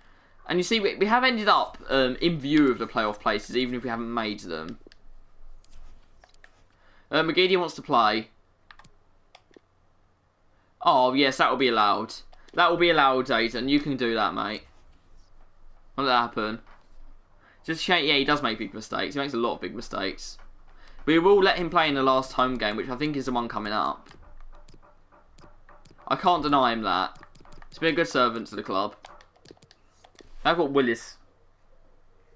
And you see, we have ended up in view of the playoff places, even if we haven't made them. McGeady wants to play. Oh, yes, that will be allowed. That will be allowed, Aidan. You can do that, mate. Won't let that happen. Just yeah, he does make big mistakes. He makes a lot of big mistakes. We will let him play in the last home game, which I think is the one coming up. I can't deny him that. He's been a good servant to the club. I've got Willis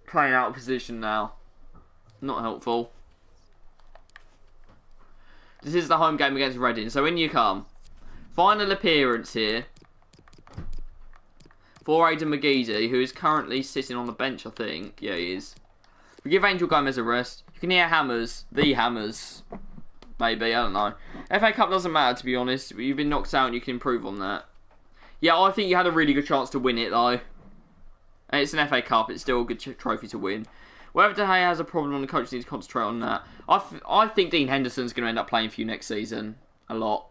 playing out of position now. Not helpful. This is the home game against Reading, so in you come. Final appearance here for Aidan McGeady, who is currently sitting on the bench, I think. Yeah, he is. We give Angel Gomez a rest. You can hear hammers. The hammers. Maybe, I don't know. FA Cup doesn't matter, to be honest. You've been knocked out and you can improve on that. Yeah, I think you had a really good chance to win it, though. And it's an FA Cup. It's still a good trophy to win. Whether De Gea has a problem on the coach needs to concentrate on that. I think Dean Henderson's going to end up playing for you next season. A lot.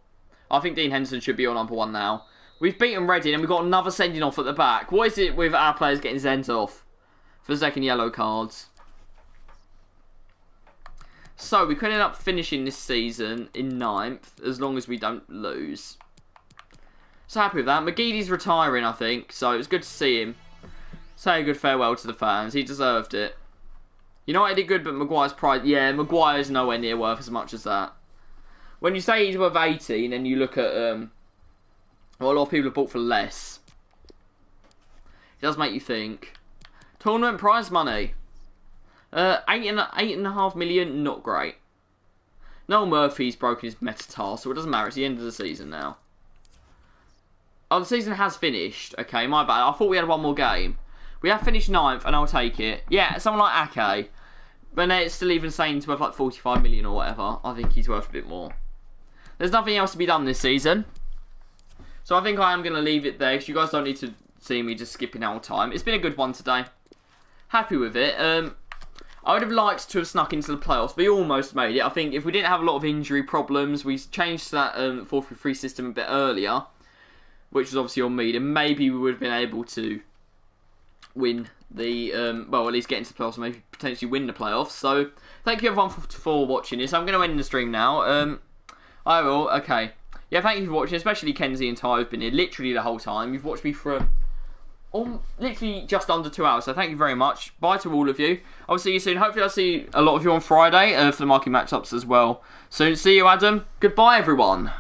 I think Dean Henderson should be your number one now. We've beaten Reading and we've got another sending off at the back. What is it with our players getting sent off for the second yellow cards? So we could end up finishing this season in 9th as long as we don't lose. So happy with that. McGeady's retiring, I think. So it was good to see him. Say a good farewell to the fans. He deserved it. United did good, but Maguire's pride... Yeah, Maguire's nowhere near worth as much as that. When you say he's worth 80, and then you look at... well, a lot of people have bought for less. It does make you think. Tournament prize money. 8.5 million, not great. Noel Murphy's broken his metatarsal, so it doesn't matter. It's the end of the season now. Oh, the season has finished. Okay, my bad. I thought we had one more game. We have finished 9th, and I'll take it. Yeah, someone like Ake. But it's still even saying he's worth like 45 million or whatever. I think he's worth a bit more. There's nothing else to be done this season. So I think I am going to leave it there, because you guys don't need to see me just skipping our time. It's been a good one today. Happy with it. I would have liked to have snuck into the playoffs. We almost made it. I think if we didn't have a lot of injury problems, we changed that 4-3-3 system a bit earlier, which was obviously on me, then maybe we would have been able to win the, well, at least get into the playoffs and maybe potentially win the playoffs. So, thank you everyone for watching this. I'm going to end the stream now. I will, okay. Yeah, thank you for watching, especially Kenzie and Ty who've been here literally the whole time. You've watched me for literally just under 2 hours, so thank you very much. Bye to all of you. I'll see you soon. Hopefully I'll see a lot of you on Friday for the marquee matchups as well. Soon, see you, Adam. Goodbye, everyone.